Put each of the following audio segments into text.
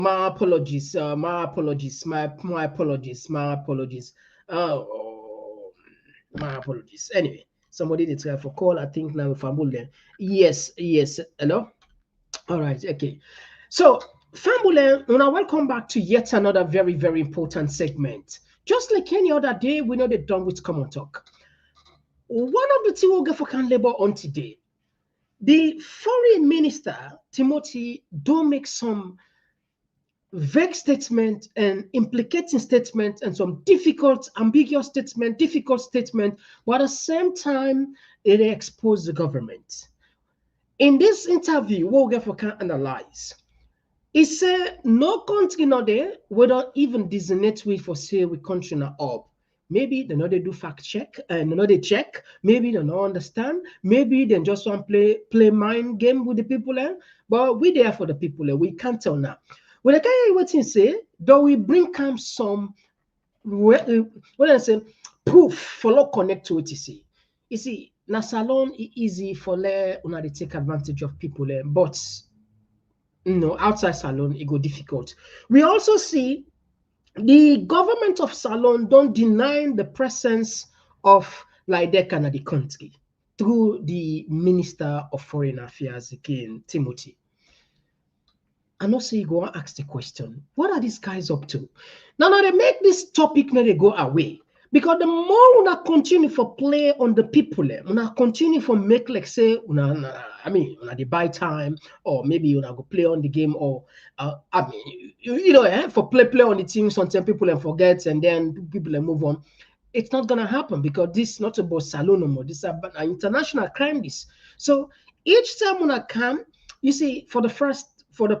My apologies. My apologies. My apologies. My apologies. Oh, my apologies. Anyway, somebody did try for call. I think now if I'm Yes, yes. Hello. All right. Okay. So, Fambulen, when I welcome back to yet another very, very important segment. Just like any other day, we know they're done with Komon-Tok. One of the things we'll get for can labor on today. The foreign minister, Timothy, do make some vague statement and implicating statement and some difficult, ambiguous statement, difficult statement, but at the same time, it exposes the government. In this interview, what we get for can analyze. He said no country not there without even designate we for say we country not up. Maybe they know they do fact check and they know they check. Maybe they don't understand. Maybe they just want play mind game with the people. But we there for the people. We can't tell now. When I can what he say, though we bring come some what I say proof for not connect to what you see. You see, na salon easy for una they take advantage of people, but no outside salon it go difficult. We also see the government of Salon don't deny the presence of like that kind of the country through the Minister of Foreign Affairs again, Timothy. And also you go and ask the question, what are these guys up to? Now they make this topic now they go away. Because the more we continue for play on the people, we continue for make like say, they buy time, or maybe you go play on the game, or for play on the team. Sometimes people and forget, and then people move on. It's not gonna happen because this is not about salon anymore. This is about an international crime. This so each time when I come, you see, for the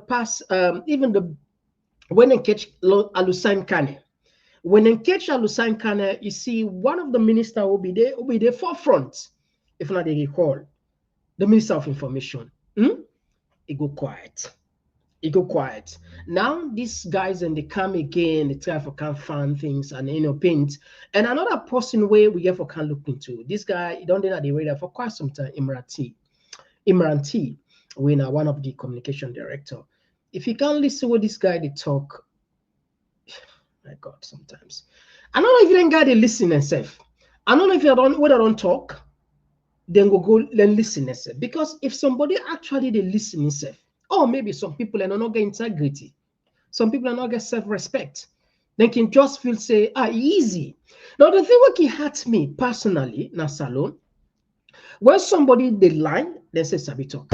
past, even the when they catch Alusan Kane. When in Kecha Lusan Kane, you see one of the minister will be there forefront. If not, they recall the Minister of Information. It go quiet. It go quiet. Now these guys and they come again, they try for can find things and paint. And another person where we get for can look into this guy, he don't know the radar for quite some time. Imran T, we are one of the communication director. If you can't listen to this guy they talk. My God, sometimes. I don't know if you don't get the listen themselves. I don't know if you don't whether don't talk, then go then listen themselves. Because if somebody actually they listen themselves, or maybe some people are not get integrity, some people are not get self-respect, they can just feel say easy. Now the thing what he hurt me personally, na salon, when somebody they lie, they say sabi talk.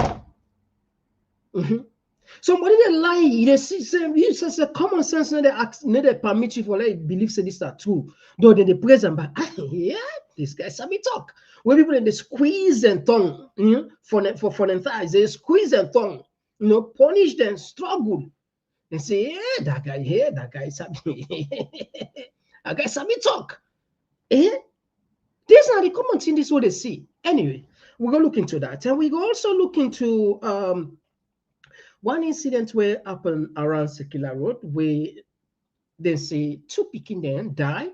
Somebody they lie, they say it's a common sense, they permit you for like believe say this are true. Though they present, but yeah, this guy sabi talk. When people they squeeze their tongue, for them thighs, they squeeze their tongue, punish them, struggle. They say, yeah, that guy sabi, that guy sabi talk. These are the common thing. This is what they see. Anyway, we're gonna look into that, and we go also look into one incident where happened around Sekila Road, where they say two pikin then die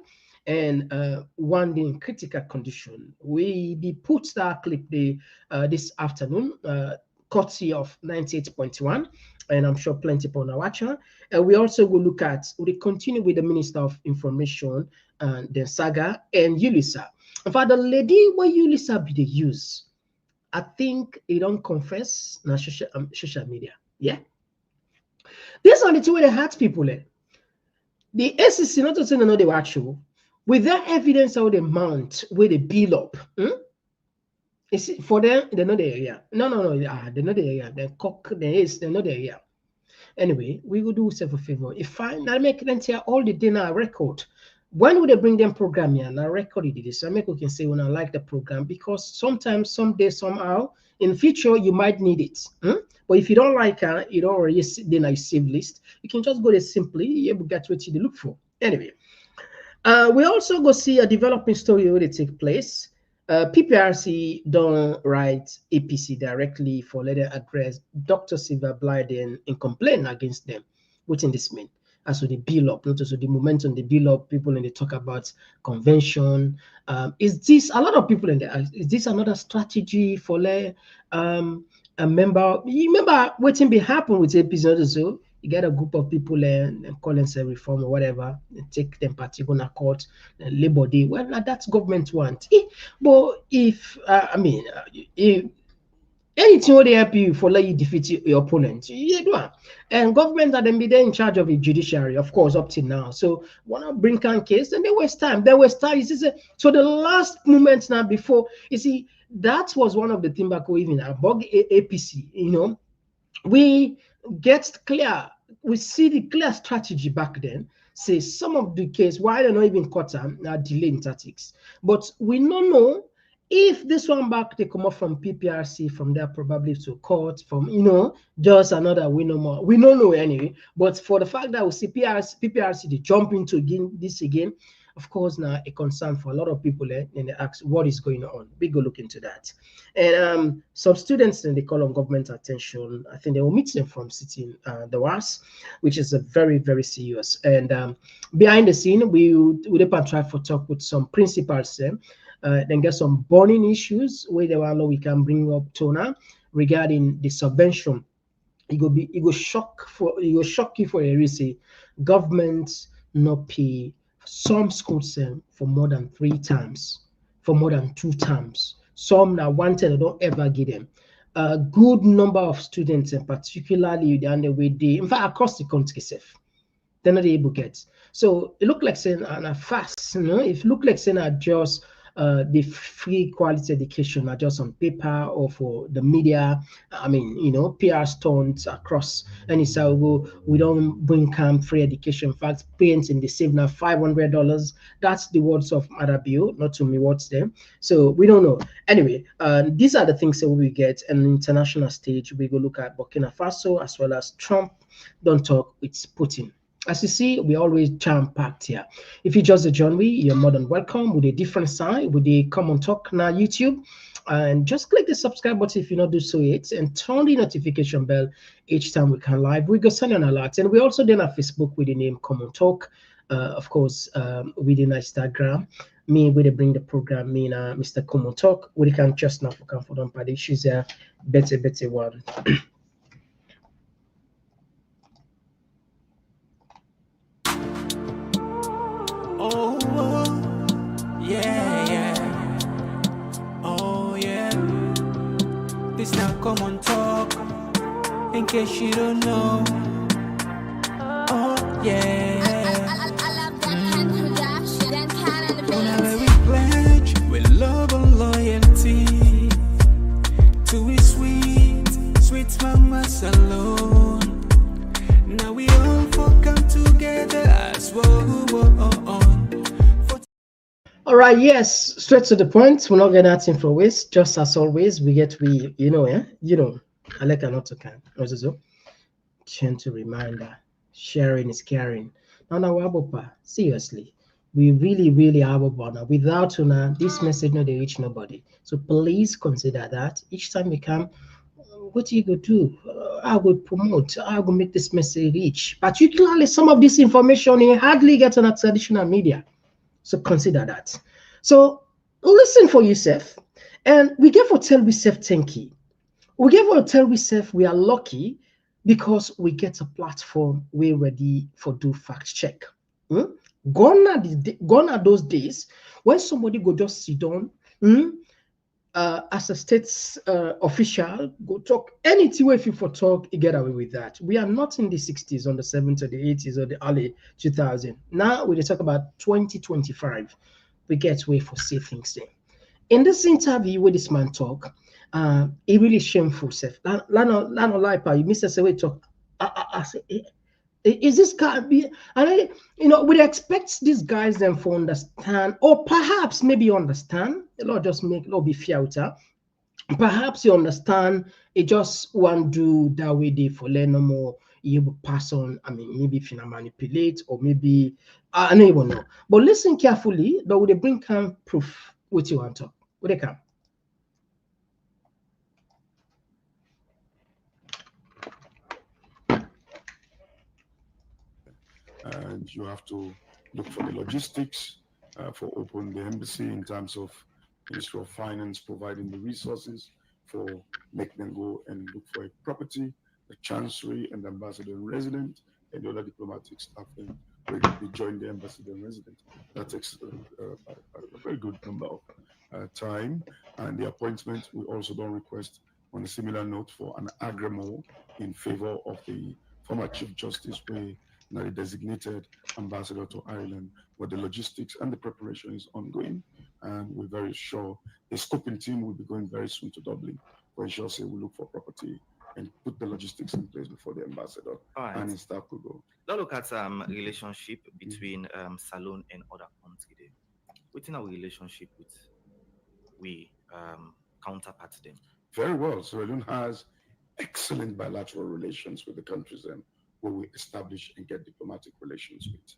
and one in critical condition. We be put that clip this afternoon, courtesy of 98.1, and I'm sure plenty people now watching. And we also will look at, we continue with the Minister of Information and then Saga and Ulisa. In fact, the lady where Ulisa be the use, I think he don't confess na social media. Yeah. These are the two way they hurt people. The SEC not to say no they watch you. With that evidence how they mount, where they build up. For them, they know the area. No, they know the area. They cock the ace, they know the area. Anyway, we will do self a favor. If I make them hear all the dinner record. When would they bring them program here? Now record it this. So I make we can say when I like the program, because sometimes, someday, somehow, in future you might need it. But if you don't like you don't already then I save list, you can just go there simply, you able to get what you look for. Anyway, we also go see a developing story where they take place. PPRC don't write APC directly for letter address Dr. Silva Blyden in complaint against them. What in this mean? As so the build up, not also the momentum, the build up, people and they talk about convention. Is this a lot of people in there? Is this another strategy for a member? You remember what be happen with APC also? You get a group of people and call themselves reform or whatever, and take them particular court, Labor Day. Well, that's government want. But if if anything will help you for let you defeat your opponent, you do it. And government are then be there in charge of the judiciary, of course, up till now. So wanna bring can case, and they waste time. They waste time. You see, so the last moment now before, you see, that was one of the things back even about APC, we get clear, we see the clear strategy back then. Say some of the case why they're not even caught are delaying tactics. But we don't know if this one back they come up from PPRC, from there probably to court, from just another we no more. We don't know anyway. But for the fact that we see PPRC they jump into this again, of course, now a concern for a lot of people, and they ask what is going on. We go look into that. And some students then they call on government attention. I think they will meet them from sitting the WAS, which is a very, very serious. And behind the scene, we would try to talk with some principals, then get some burning issues where they will we can bring up Tona regarding the subvention. It will shock you for a reason. Government not pay some schools for more than 3 times, for more than 2 times. Some that wanted don't ever get them. A good number of students, and particularly the way they, in fact, across the country, they're not able to get. So it looked like saying a fast, if look like saying just the free quality education are just on paper or for the media. I mean, PR stunts across any side. We don't bring camp free education. In fact, parents in the save now $500. That's the words of Maada Bio, not to me what's them. So we don't know. Anyway, these are the things that we get. And international stage, we go look at Burkina Faso as well as Trump. Don't talk with Putin. As you see, we always jam-packed here. If you just join me, you're more than welcome with a different side, with the Komon-Tok now YouTube. And just click the subscribe button if you not do so yet, and turn the notification bell each time we can live. We go send an alert. And we also then have Facebook with the name Komon-Tok. Of course, within Instagram. Me, we bring the program, me and Mr. Komon-Tok. We can just now for comfort by the issues there. Better one. This now Komon-Tok, in case you don't know. Oh yeah. Whenever we pledge with love and loyalty to his sweet mama alone. Now we all come together as one. All right, yes, straight to the point. We're not getting nothing for waste. Just as always, I like a lot of kind. Also, gentle reminder: sharing is caring. Now, seriously, we really have a banner. Without Una, this message not they reach nobody. So please consider that each time you come. What you go do? I will promote. I will make this message reach. Particularly, some of this information you hardly get on a traditional media. So consider that. So listen for yourself. And we get for tell yourself thank you. We get for tell yourself we are lucky because we get a platform we're ready for do fact check. Gone are those days when somebody go just sit down as a state official, go talk anything if you for talk, you get away with that. We are not in the 60s, on the 70s, or the 80s, or the early 2000s. Now we talk about 2025. We get way for say things there. In this interview with this man talk, it really shameful self. Lano lie, you miss us away talk. I say, is this guy be? And we expect these guys then for understand, or perhaps maybe understand. The Lord just make Lord be filter. Perhaps you understand. It just want do that way they for learn no more. You will pass on. I mean, maybe if you manipulate, or maybe I don't even know. But listen carefully. But would they bring come proof? What you want to? Would they come? And you have to look for the logistics for opening the embassy in terms of Ministry of Finance providing the resources for making them go and look for a property. the Chancery and the Ambassador in Resident and the other diplomatic staff then they join the Ambassador in Resident. That takes a very good number of time. And the appointment, we also don't request on a similar note for an agremo in favor of the former Chief Justice, where now the designated ambassador to Ireland, where the logistics and the preparation is ongoing. And we're very sure the scoping team will be going very soon to Dublin, for ensure say we look for property and put the logistics in place before the ambassador and his staff could go. Now look at relationship between Salone and other countries. Within our relationship with we counterpart them? Very well. Sierra Leone has excellent bilateral relations with the countries where we establish and get diplomatic relations with.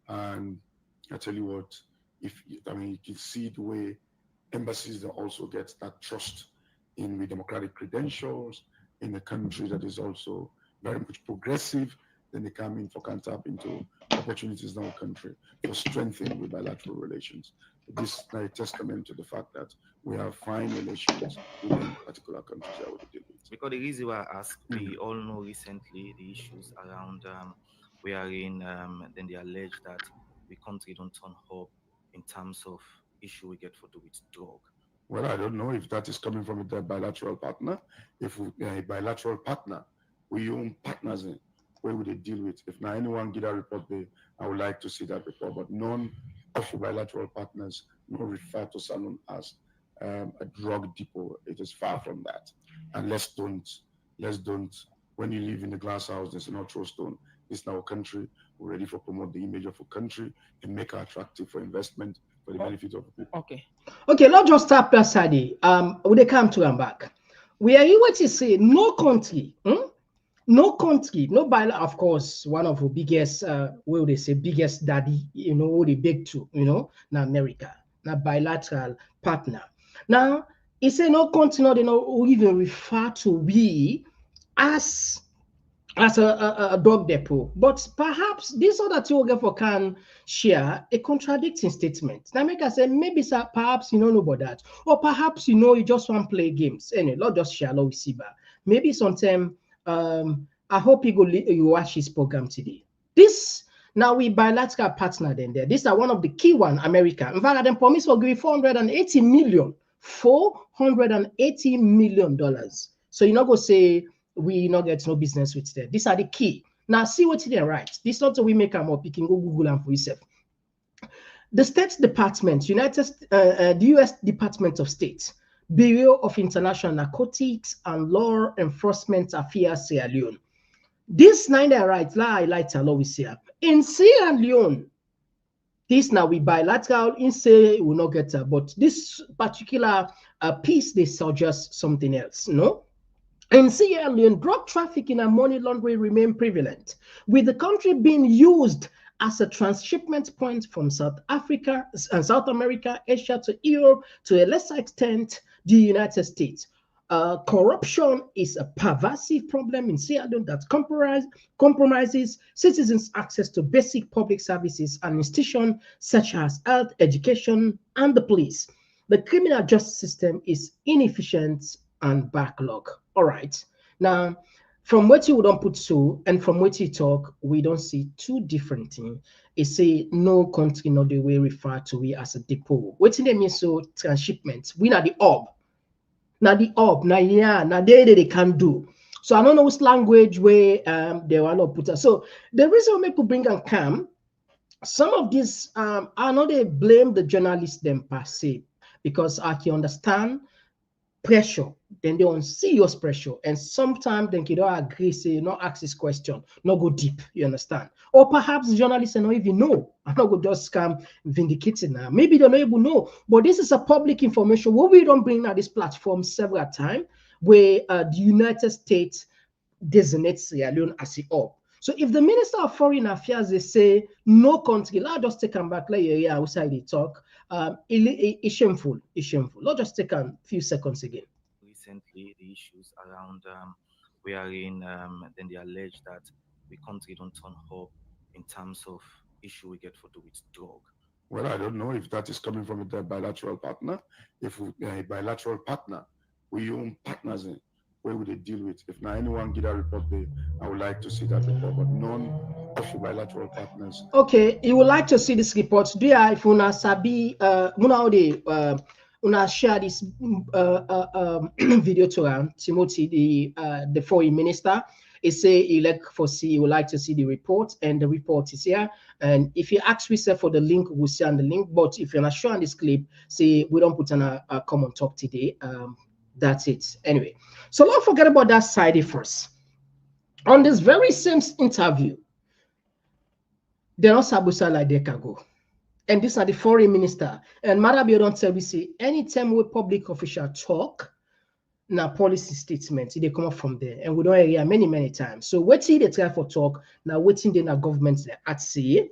And I tell you what, you can see the way embassies that also get that trust in the democratic credentials in a country that is also very much progressive, then they come in for tap into opportunities in our country for strengthening the bilateral relations. This is a testament to the fact that we have fine relations with particular countries that we deal with. Because the reason why I ask, we all know recently the issues around wherein then they allege that the country don't turn up in terms of issue we get for do with drug. Well, I don't know if that is coming from a bilateral partner. If we are a bilateral partner, we own partners in where would they deal with. If now anyone get a report there, I would like to see that report. But none of the bilateral partners not refer to Salone as a drug depot. It is far from that. And let's don't. When you live in the glass house, there's no throw stone. This is our country. We're ready for promote the image of a country and make it attractive for investment for the benefit of the people. Okay, let's just stop that side. When they come to and back, we are here what you say, no country, no bilateral, of course, one of the biggest, what they say, biggest daddy, the big two, now America, now bilateral partner. Now, it's a no country, they don't even refer to we as a drug depot, but perhaps this other two for can share a contradicting statement. Now, make us say maybe perhaps you don't know about that, or perhaps you just want to play games. Anyway, not just share, we see, but maybe sometime. I hope you watch this program today. This now we bilateral partner then there. These are one of the key one, America. In fact, them promise will give $480 million. $480 million. So you're not gonna say we not get no business with them. These are the key. Now see what they write. This not so we make them up. You can go Google and for yourself. The State Department, the U.S. Department of State, Bureau of International Narcotics and Law Enforcement Affairs, Sierra Leone. This neither right, I like to always say in Sierra Leone. This now we bilateral in say will not get but this particular piece they suggest something else. No. In Sierra Leone, drug trafficking and money laundering remain prevalent, with the country being used as a transshipment point from South Africa and South America, Asia to Europe, to a lesser extent, the United States. Corruption is a pervasive problem in Sierra Leone that compromises citizens' access to basic public services and institutions such as health, education, and the police. The criminal justice system is inefficient and backlog. All right. Now, from what you don't put so, and from what you talk, we don't see two different things. It say no country, not the way referred to it as a depot. What they mean so transshipment? We are the hub. Now the hub, now they can do. So I don't know which language where they want to put us. So the reason we could bring and come, some of these I know they blame the journalists them per se, because I can understand pressure, then they on serious pressure, and sometimes they don't agree, say not ask this question, not go deep, you understand? Or perhaps the journalists don't even know, I'm not going to just come vindicating now. Maybe they don't even know, but this is a public information what we don't bring at this platform several times, where the United States designates Sierra Leone as a hub. So if the Minister of Foreign Affairs they say no country, let's just take them back like outside they talk. It's shameful. It's shameful. Let's just take a few seconds again. Recently, the issues around wherein then they allege that the country don't turn up in terms of issue we get for do with drug. Well, I don't know if that is coming from a bilateral partner. If we are a bilateral partner, we own partners in where would they deal with? If now anyone get a report there, I would like to see that report, but none of the bilateral partners. Okay, you would like to see this report. Do you, if una sabi, una share this video to Timothy, the foreign minister. He say he would like to see the report, and the report is here. And if you ask we say for the link, we'll see on the link. But if you're not sure on this clip, say we don't put on a Komon-Tok today. That's it. Anyway, so don't forget about that side first. On this very same interview, they don't sabusa like they can go. And these are the foreign minister. And Maada Bio don't tell me, say, anytime we public official talk, now policy statements, they come up from there. And we don't hear many times. So waiting they try for talk, now waiting they now governments at say,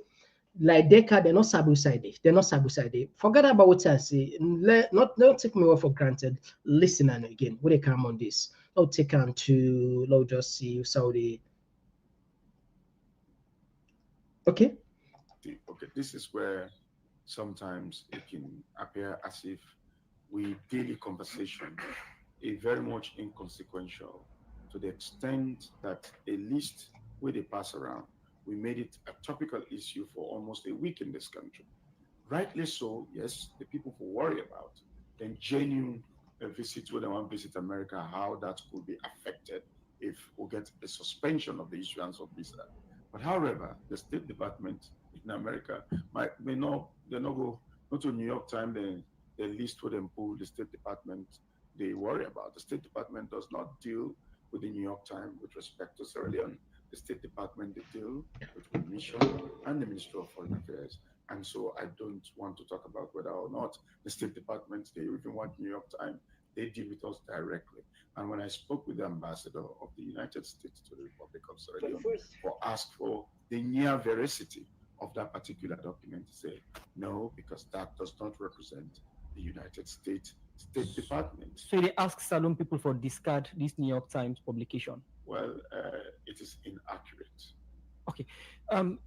like Deka, they're not sabusa. They're not sabusa. Forget about what I say. Don't take me away for granted. Listen and again, when they come on this, I'll take on to, I'll just see Saudi. Okay. Okay, this is where sometimes it can appear as if we daily conversation is very much inconsequential to the extent that a list where they pass around, we made it a topical issue for almost a week in this country. Rightly so, yes, the people who worry about then genuine visit when they want to visit America, how that could be affected if we get a suspension of the issuance of visa. But however, the State Department in America may not go not to New York Times, the list for them pull the State Department they worry about. The State Department does not deal with the New York Times with respect to Sierra Leone. The State Department, they deal with the Mission and the Ministry of Foreign Affairs. And so I don't want to talk about whether or not the State Department, they even want New York Times, they deal with us directly. And when I spoke with the ambassador of the United States to the Republic of Sierra Leone for ask for the near veracity of that particular document, he said, no, because that does not represent the United States State Department. So they ask Salon people for discard this New York Times publication? Well, it is inaccurate. Okay.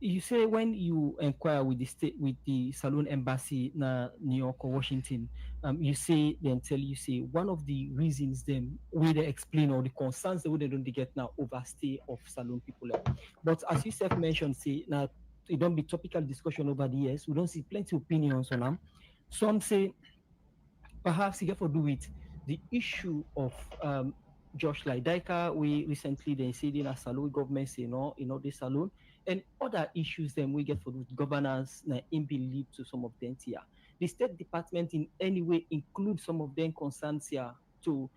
You say when you inquire with the Salon embassy in New York or Washington, you tell you one of the reasons them where they explain or the concerns that they don't get now overstay of Salon people. But as you self mentioned, say now it don't be topical discussion over the years. We don't see plenty of opinions on them. Some say perhaps it got to do with the issue of Josh Laidika. We recently they said in a Salon government say no, this Salon. And other issues then we get for governance in belief to some of them here. The State Department in any way include some of them concerns here to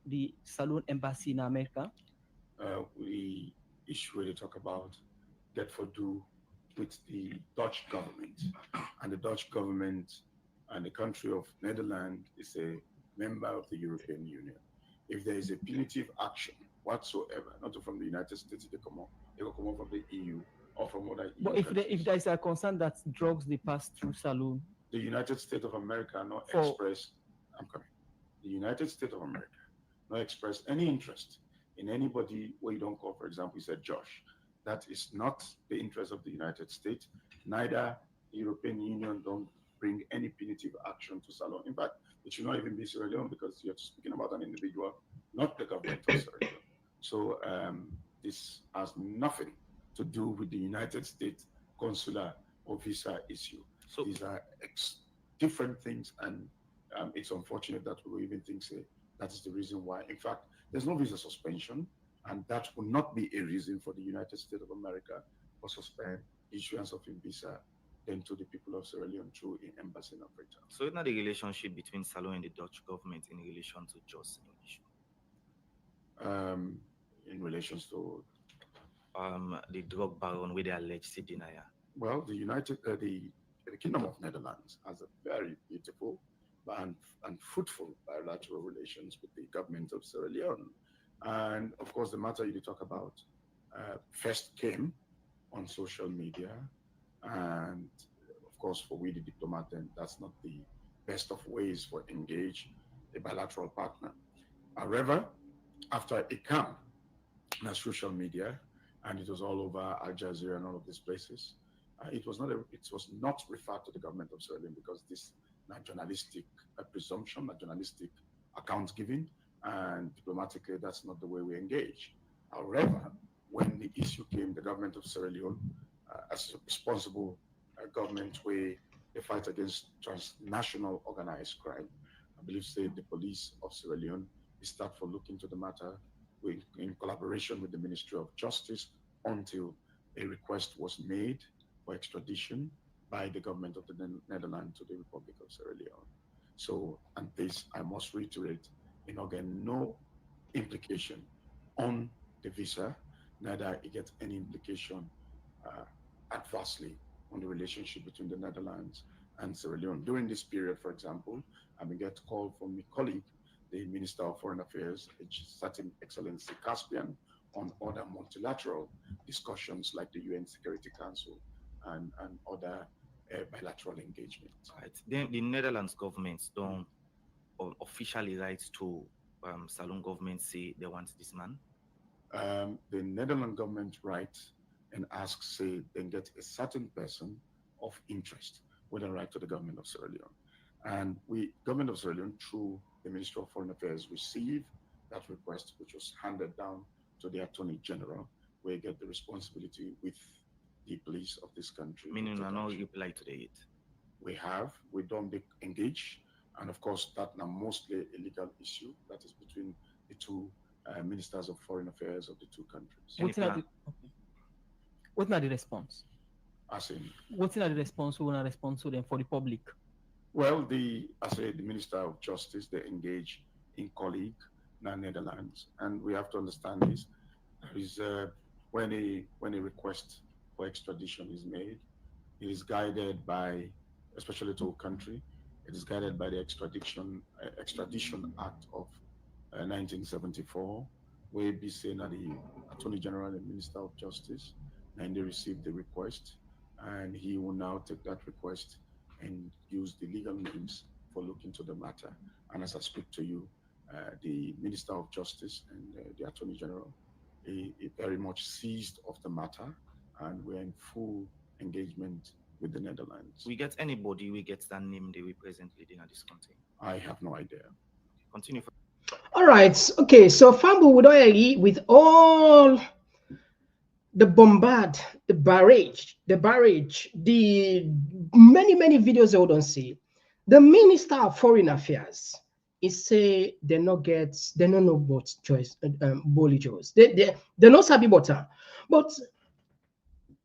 the Salon embassy in America? We issue they talk about that for do with the Dutch government. And the Dutch government and the country of Netherlands is a member of the European Union. If there is a punitive action whatsoever, not from the United States, they will come out from the EU or from other EU But if there is a concern that drugs they pass through Salon, the United States of America not express. I'm coming. The United States of America not express any interest in anybody where you don't call, for example, you said Josh. That is not the interest of the United States. Neither the European Union don't bring any punitive action to Salon. In fact, it should not even be Sierra Leone because you're speaking about an individual, not the government of Sierra Leone. So this has nothing to do with the United States consular or visa issue. So these are different things, and it's unfortunate that we even think that is the reason why. In fact, there's no visa suspension, and that will not be a reason for the United States of America to suspend issuance of a visa then to the people of Sierra Leone through an embassy in Africa. So it's not the relationship between Salon and the Dutch government in relation to just issue? In relation to the drug baron with the alleged denial. Well, the Kingdom of Netherlands has a very beautiful and fruitful bilateral relations with the government of Sierra Leone. And of course, the matter you talk about first came on social media. And of course, for we the diplomat, then that's not the best of ways for engage a bilateral partner. However, after it came on social media, and it was all over Al Jazeera and all of these places, it was not referred to the government of Sierra Leone because this not journalistic presumption, not journalistic account giving, And diplomatically, that's not the way we engage. However, when the issue came, the government of Sierra Leone, as a responsible government, where they fight against transnational organized crime, I believe, say, the police of Sierra Leone, we start for looking into the matter in collaboration with the Ministry of Justice until a request was made for extradition by the government of the Netherlands to the Republic of Sierra Leone. So, and this, I must reiterate, again, no implication on the visa, neither it gets any implication adversely on the relationship between the Netherlands and Sierra Leone. During this period, for example, I may get a call from my colleague, the Minister of Foreign Affairs, certain Excellency Caspian, on other multilateral discussions like the UN Security Council and other bilateral engagements. Right. Then the Netherlands government don't officially write to Saloon government say they want this man? The Netherlands government writes and asks, say, then get a certain person of interest with a right to the government of Sierra Leone. And government of Sierra Leone, through the Ministry of Foreign Affairs, received that request, which was handed down to the Attorney General, where you get the responsibility with the police of this country. Meaning you no reply to it? We don't engage. And of course, that's now mostly a legal issue that is between the two ministers of foreign affairs of the two countries. What's not the response? As in? What's not the response? Who will not respond to them for the public? Well, the Minister of Justice, they engage in colleague in the Netherlands. And we have to understand this. There is, when a request for extradition is made, it is guided by, especially to a country, it is guided by the Extradition Act of 1974, where be saying that the Attorney General and Minister of Justice, and they received the request, and he will now take that request and use the legal means for looking to the matter. And as I speak to you, the Minister of Justice and the Attorney General he very much seized of the matter, and we're in full engagement with the Netherlands. We get anybody we get that name they represent leading at this country? I have no idea. Continue. All right. Okay. So Fambu would agree with all the bombard, the barrage, the many videos they don't see. The Minister of Foreign Affairs is say they no know about choice, Bolle Jose. They no sabi butter. But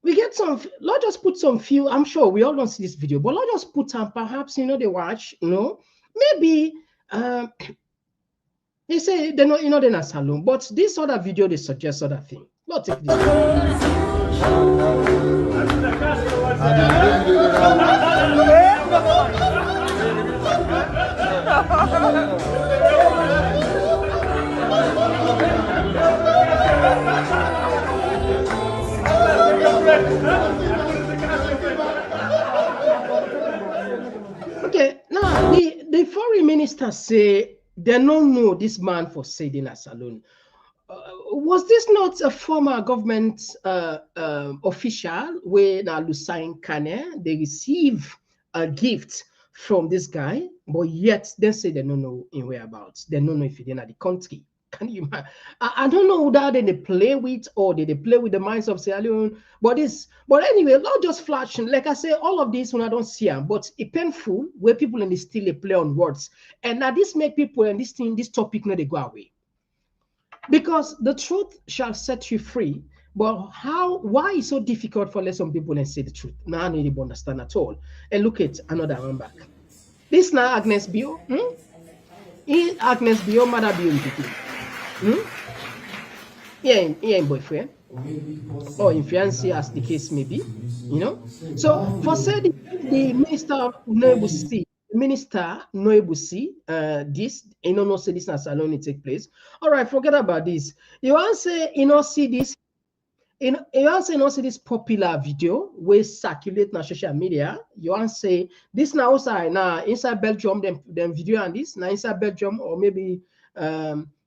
we get some, let's just put some few, I'm sure we all don't see this video, but let's just put some, perhaps, they watch, maybe, they say they're not, they're not Saloon, but this other video, they suggest other thing. Let's take this. Okay, now the foreign minister say they don't know this man for saying a Saloon. Was this not a former government official where now Lucien Kane they receive a gift from this guy, but yet they say they don't know in whereabouts. They don't know if he's in the country. Can you imagine? I don't know that they play with or they play with the minds of Sierra Leone. But anyway, not just flash. Like I say, all of this when I don't see them, but it's painful where people in this still play on words. And now this make people and this topic they go away. Because the truth shall set you free. But why is it so difficult for some people and say the truth? Now I need to understand at all. And look at another one back. This now Agnes Bio. Agnes Bio, Maada Bio. Yeah, boyfriend. Or in fiancé, as the case may be. So for say the minister Noebusi, Minister Noebusi, this, no say this as alone it take place. All right, forget about this. You want to say, see this. You want to say, see this popular video where circulate on social media. You want to say this now outside now inside Belgium, them video and this now inside Belgium or maybe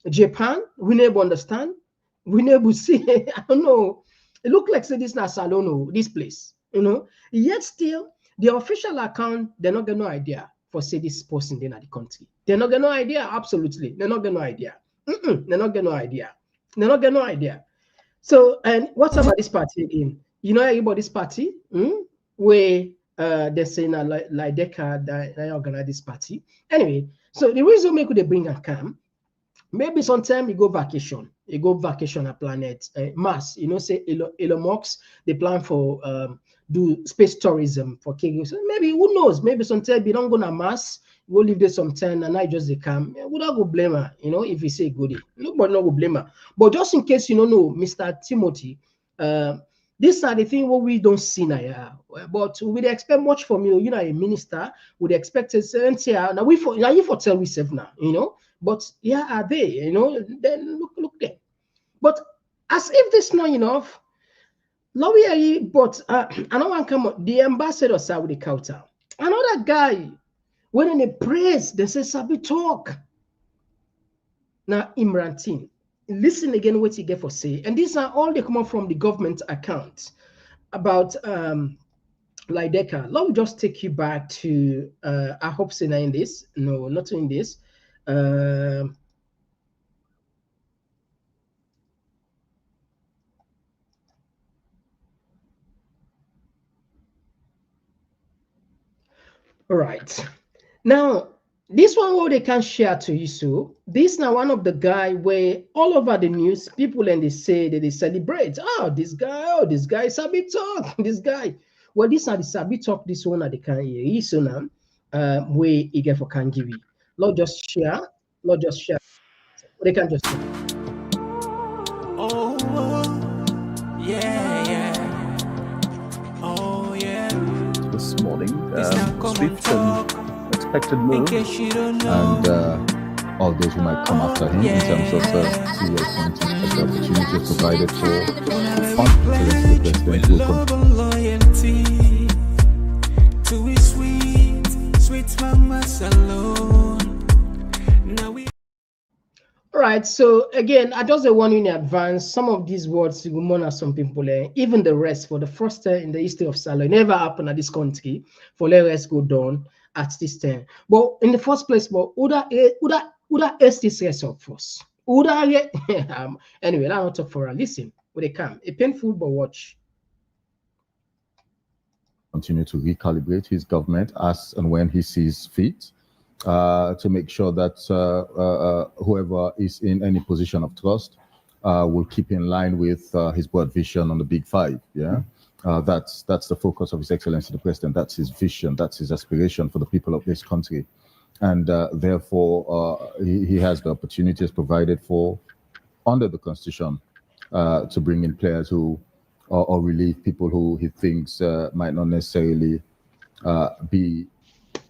Japan. We never understand. We never see. I don't know. It look like say this now Salono, this place. Yet still the official account they not get no idea. for say this person in the country. They're not get no idea. Absolutely, they're not get no idea. They're not get no idea. They're not get no idea. So, and what's about this party again? You know everybody's party, where they're saying like Deca that I organize this party. Anyway, so the reason we could bring a come, maybe sometime you go vacation a planet Mars. You know, say Elon Musk, they plan for do space tourism for Kenya. So maybe who knows? Maybe sometime you don't go to Mars, we'll leave there sometime and I just they come. We don't go blame her, you know, if you say goodie. Nobody no go blame her. But just in case you don't know, Mr. Timothy, these are the things what we don't see now. But we expect much from you. You know, a minister would expect a certain here. Now you for tell we safe now, you know. But yeah, are they? You know, then look there. But as if this not enough, but I don't want to come up. The ambassador side with the counter. Another guy, when they praise, they say Sabi talk. Now Imran team. Listen again what you get for say, and these are all they come up from the government account about Deca. Let me just take you back to I hope saying in this. No, not in this. All right. Now this one what they can share to you. So this now one of the guy where all over the news people and they say that they celebrate. Oh, this guy Sabi talk. This guy. Well, these are the Sabi talk. This one that they can hear. So now where you get for can give you. Lord just share. They can just. Oh, yeah. Oh, yeah. This morning, swift and expected move, and all those who might come after him in terms of serial pointing as the opportunities provided for confidence the president will loyalty to his sweet mama's alone. Now we. All right, so again, I just warn you in advance, some of these words will monitor some people, even the rest, for the first time in the history of Salo, it never happened at this country, for let us go down at this time. But in the first place, but Uda is this rest up first. Anyway, I don't talk for a listen, when they come, a painful but watch. continue to recalibrate his government as and when he sees fit. To make sure that whoever is in any position of trust will keep in line with his broad vision on the Big Five. Yeah, that's the focus of His Excellency the President. That's his vision. That's his aspiration for the people of this country, and therefore he has the opportunities provided for under the Constitution to bring in players who or relieve people who he thinks might not necessarily be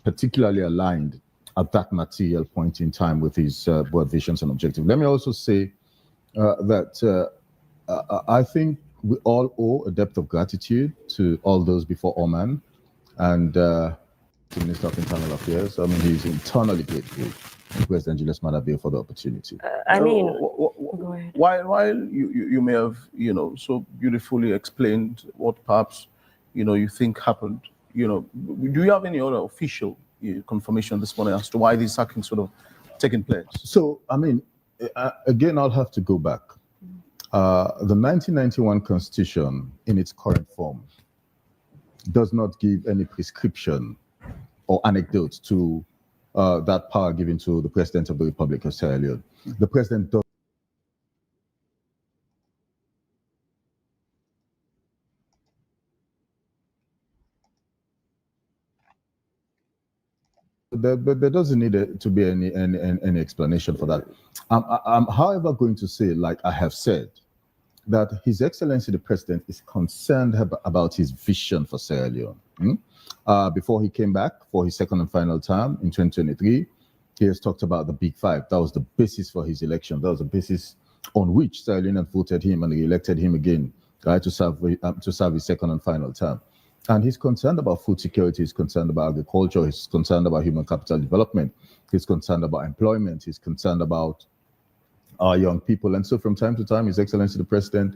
particularly aligned at that material point in time with his broad visions and objectives. Let me also say that I think we all owe a depth of gratitude to all those before Oman and the Minister of Internal Affairs. I mean, he's internally grateful to President Julius Maada Bio for the opportunity. I mean, go ahead. While you may have, so beautifully explained what perhaps, you think happened, do you have any other official confirmation this morning as to why these sackings sort of taking place? So, I mean, again, I'll have to go back. The 1991 Constitution in its current form does not give any prescription or anecdote to that power given to the President of the Republic of Sierra Leone. The President does. There doesn't need to be any explanation for that. I'm, however, going to say, like I have said, that His Excellency the President is concerned about his vision for Sierra Leone. Before he came back for his second and final term in 2023, he has talked about the Big Five. That was the basis for his election. That was the basis on which Sierra Leoneans voted him and re-elected him again, right, to serve his second and final term. And he's concerned about food security, he's concerned about agriculture, he's concerned about human capital development, he's concerned about employment, he's concerned about our young people. And so from time to time, His Excellency the President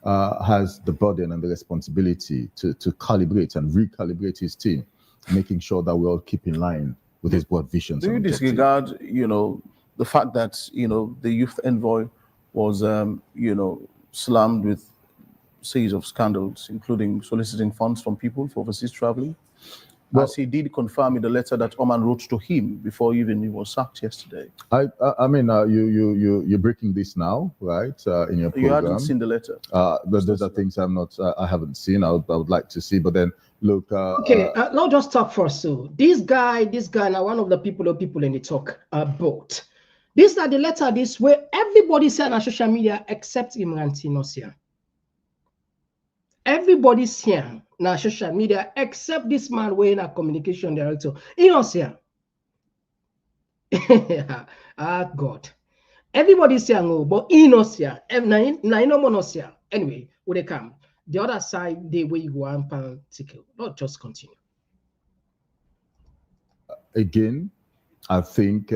has the burden and the responsibility to calibrate and recalibrate his team, making sure that we all keep in line with his broad visions. Do you disregard, the fact that, the youth envoy was, slammed with series of scandals, including soliciting funds from people for overseas traveling? Well, as he did confirm in the letter that Oman wrote to him before even he was sacked yesterday. I mean, you're breaking this now, right? In your program. You hadn't seen the letter. But those are things I haven't seen. I would like to see. But then look. Okay, not just talk first. So this guy, now one of the people in the talk about. These are the letter. This where everybody said on social media except Imran Tinosia. Everybody's here on social media except this man wearing a communication director. Innocent. Ah, God. Everybody's here, but innocent. Anyway, when they come, the other side, the way you go and particle. Not just continue. Again, I think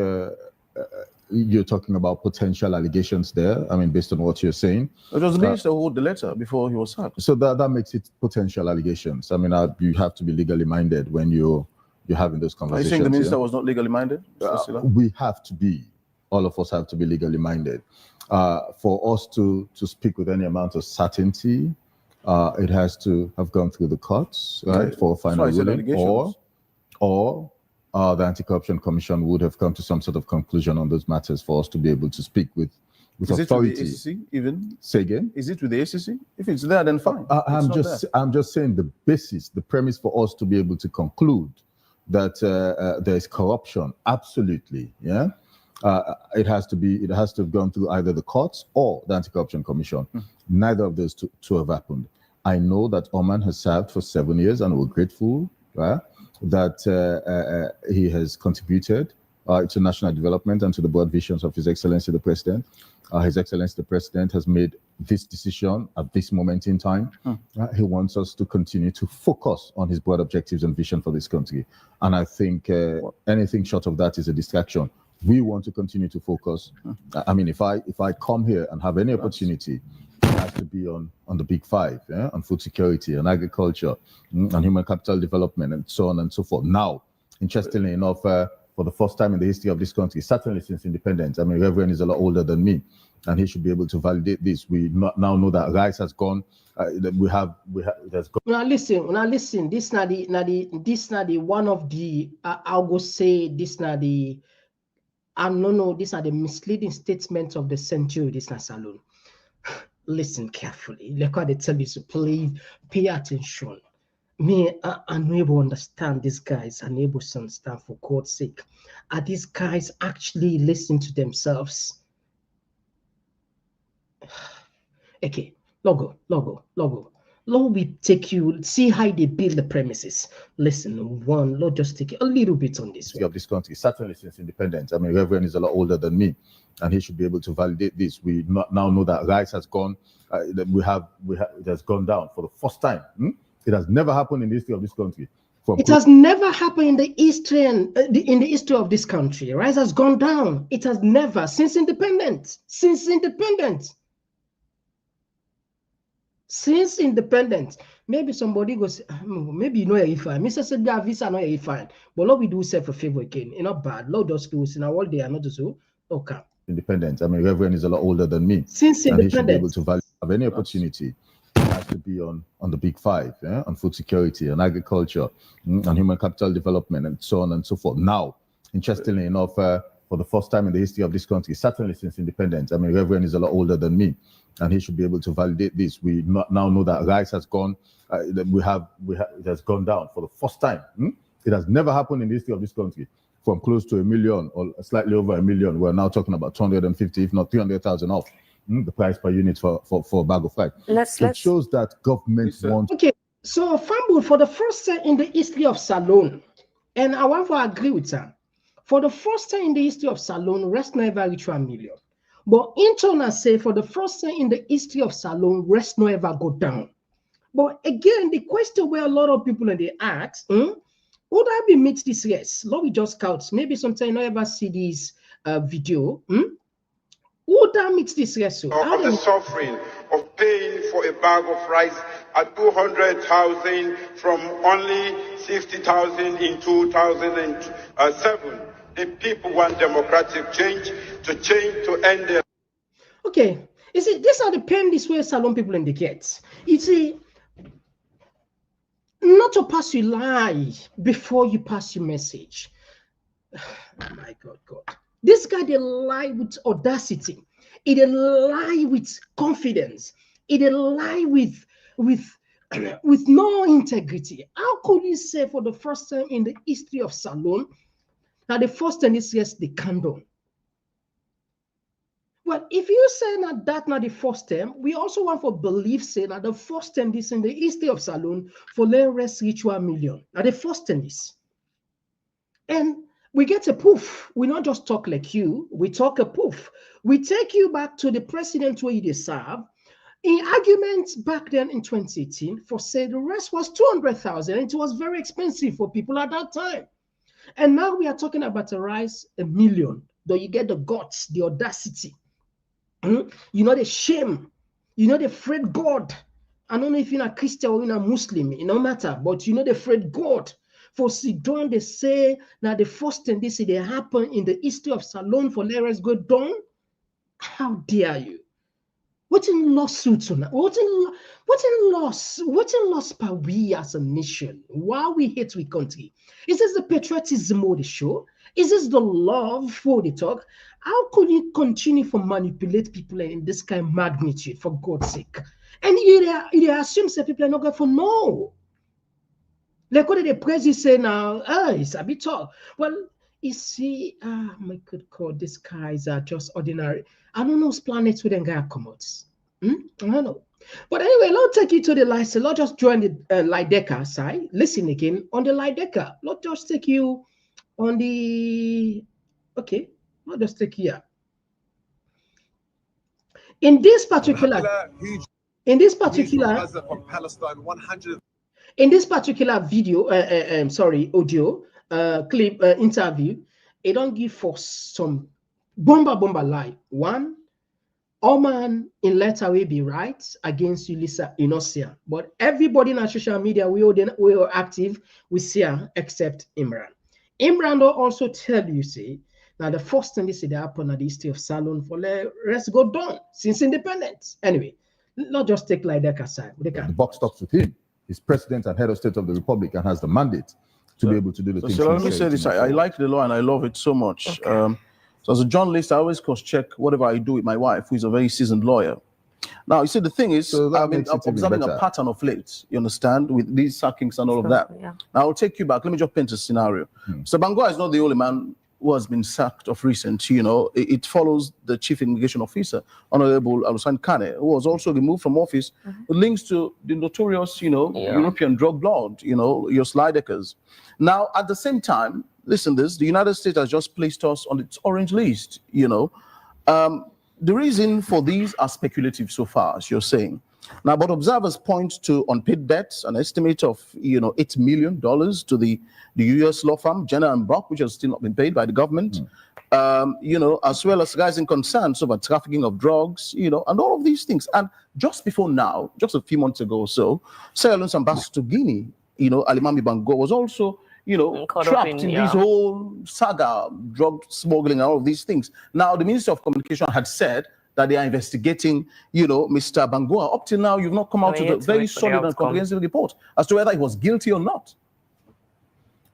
you're talking about potential allegations there. I mean, based on what you're saying. It was the minister who wrote the letter before he was sacked. So that makes it potential allegations. I mean, you have to be legally minded when you're having those conversations. Are you saying the minister was not legally minded? We have to be. All of us have to be legally minded. For us to speak with any amount of certainty, it has to have gone through the courts, right, for a final ruling, or the Anti-Corruption Commission would have come to some sort of conclusion on those matters for us to be able to speak with authority. Is it with the ACC even? Say again? Is it with the ACC? If it's there, then fine. I'm just saying the basis, the premise for us to be able to conclude that there is corruption. Absolutely, yeah. It has to have gone through either the courts or the Anti-Corruption Commission. Neither of those two have happened. I know that Oman has served for 7 years, and we're grateful, right, that he has contributed to national development and to the broad visions of His Excellency the President. His Excellency the President has made this decision at this moment in time. He wants us to continue to focus on his broad objectives and vision for this country. And I think anything short of that is a distraction. We want to continue to focus. I mean, if I come here and have any opportunity, it has to be on the big five, on food security, on agriculture, on human capital development, and so on and so forth. Now, interestingly enough, for the first time in the history of this country, certainly since independence, I mean, Reverend is a lot older than me, and he should be able to validate this. We now know that rice has gone. There's gone. Now listen. This not the one of the. I'll go say this not the. No. These are the misleading statements of the century. This not Salon. Listen carefully. Like what they tell you, so please pay attention. Me, I'm able to understand these guys, unable to understand for God's sake. Are these guys actually listening to themselves? Okay, logo. Lord, we take you, see how they build the premises. Listen, Lord, just take a little bit on this one. Of this country, certainly since independence. I mean, Reverend is a lot older than me, and he should be able to validate this. We now know that rice has gone. It has gone down for the first time. It has never happened in the history of this country. It has never happened in the history of this country. Rice has gone down. It has never since independence. Since independence. Maybe somebody goes, maybe you know you're fine. Mr. Sebia visa no you're fine. But Lord, we do self a favor again. It's not bad. Lord just goes in all day and not so. Okay. Independence. I mean, Reverend is a lot older than me. Since and independence. He should be able to have any opportunity. It has to be on the big five, on food security, on agriculture, on human capital development, and so on and so forth. Now, interestingly enough, for the first time in the history of this country, certainly since independence, I mean, Reverend is a lot older than me, and he should be able to validate this. We now know that rice has gone. It has gone down for the first time. It has never happened in the history of this country. From close to 1 million or slightly over 1 million, we're now talking about 250, if not 300,000 off the price per unit for a bag of rice. It shows that government wants. Okay, so Fumble, for the first time in the history of Salon, and I want to agree with her. For the first time in the history of Salon, rest never reach 1 million. But internal say for the first time in the history of Salon, rest no ever go down. But again, the question where a lot of people in the ask, would I be meet this race? Lord, we just count. Maybe sometime I ever see this video. Who that meets this ratio? Of the suffering of paying for a bag of rice at 200,000 from only 60,000 in 2007. The people want democratic change to end their. Okay, you see, these are the pain this way Salon people indicate. You see, not to pass you lie before you pass your message. Oh my God. This guy, they lie with audacity. He dey lie with confidence. He dey lie with no integrity. How could you say for the first time in the history of Salon that the first time is yes, the candle? Well, if you say that not the first time, we also want for belief say that the first time this in the history of Salon for let rest ritual million. Now the first time is. And we get a proof. We not just talk like you, we talk a proof. We take you back to the president where he serve. In arguments back then in 2018, for say the rest was 200,000. It was very expensive for people at that time. And now we are talking about a rise $1 million. Though you get the guts, the audacity. You know the shame. You know the afraid God. I don't know if you're a Christian or you're a Muslim. It no matter. But you know the afraid God. For Sidon, they say now the first thing this they happen in the history of Salon for Leres go down. How dare you? What in lawsuits on that? What in loss per we as a nation? Why we hate we country? Is this the patriotism of the show? Is this the love for the talk? How could you continue to manipulate people in this kind of magnitude, for God's sake? And you assume that people are not going for no. Like what the president say now, it's a bit tall. Well, you see, my good God, these guys are just ordinary. I don't know whose planets with them guy come out. I don't know. But anyway, let's take you to the light. So let's just join the Lidecker side. Listen again on the Lidecker. Let's just take you on the. Okay, let's just take here. In this particular video, audio clip interview, it don't give us some bomba lie. One, Oman in letter will be right against Ulisa Inosia, but everybody in our social media we are active with Sia except Imran. Imran will also tell you, see, now the first thing they say that happened at the history of Salon for the rest go down since independence. Anyway, not just take like that aside. The buck stops with him. He's president and head of state of the republic and has the mandate to be able to do the things. So let me say this: I like the law and I love it so much. Okay. So as a journalist, I always cross-check whatever I do with my wife, who is a very seasoned lawyer. Now, you see, the thing is, I've been observing a pattern of late, you understand, with these sackings and all of that. Yeah. Now, I'll take you back. Let me just paint a scenario. So Bangor is not the only man who has been sacked of recent. You know, it follows the chief immigration officer, Honorable Alusan Kane, who was also removed from office with links to the notorious, European drug lord, your Lideckers. Now, at the same time, listen this, the United States has just placed us on its orange list, The reason for these are speculative so far, as you're saying. Now, but observers point to unpaid debts, an estimate of, $8 million to the U.S. law firm, Jenner & Brock, which has still not been paid by the government, as well as rising concerns over trafficking of drugs, and all of these things. And just before now, just a few months ago or so, Sierra Leone's ambassador to Guinea, Alimami Bango, was also trapped in this whole saga, drug smuggling and all of these things. Now, the Ministry of Communication had said that they are investigating, Mr. Bangoa. Up till now, you've not come out with a very solid and comprehensive report as to whether he was guilty or not.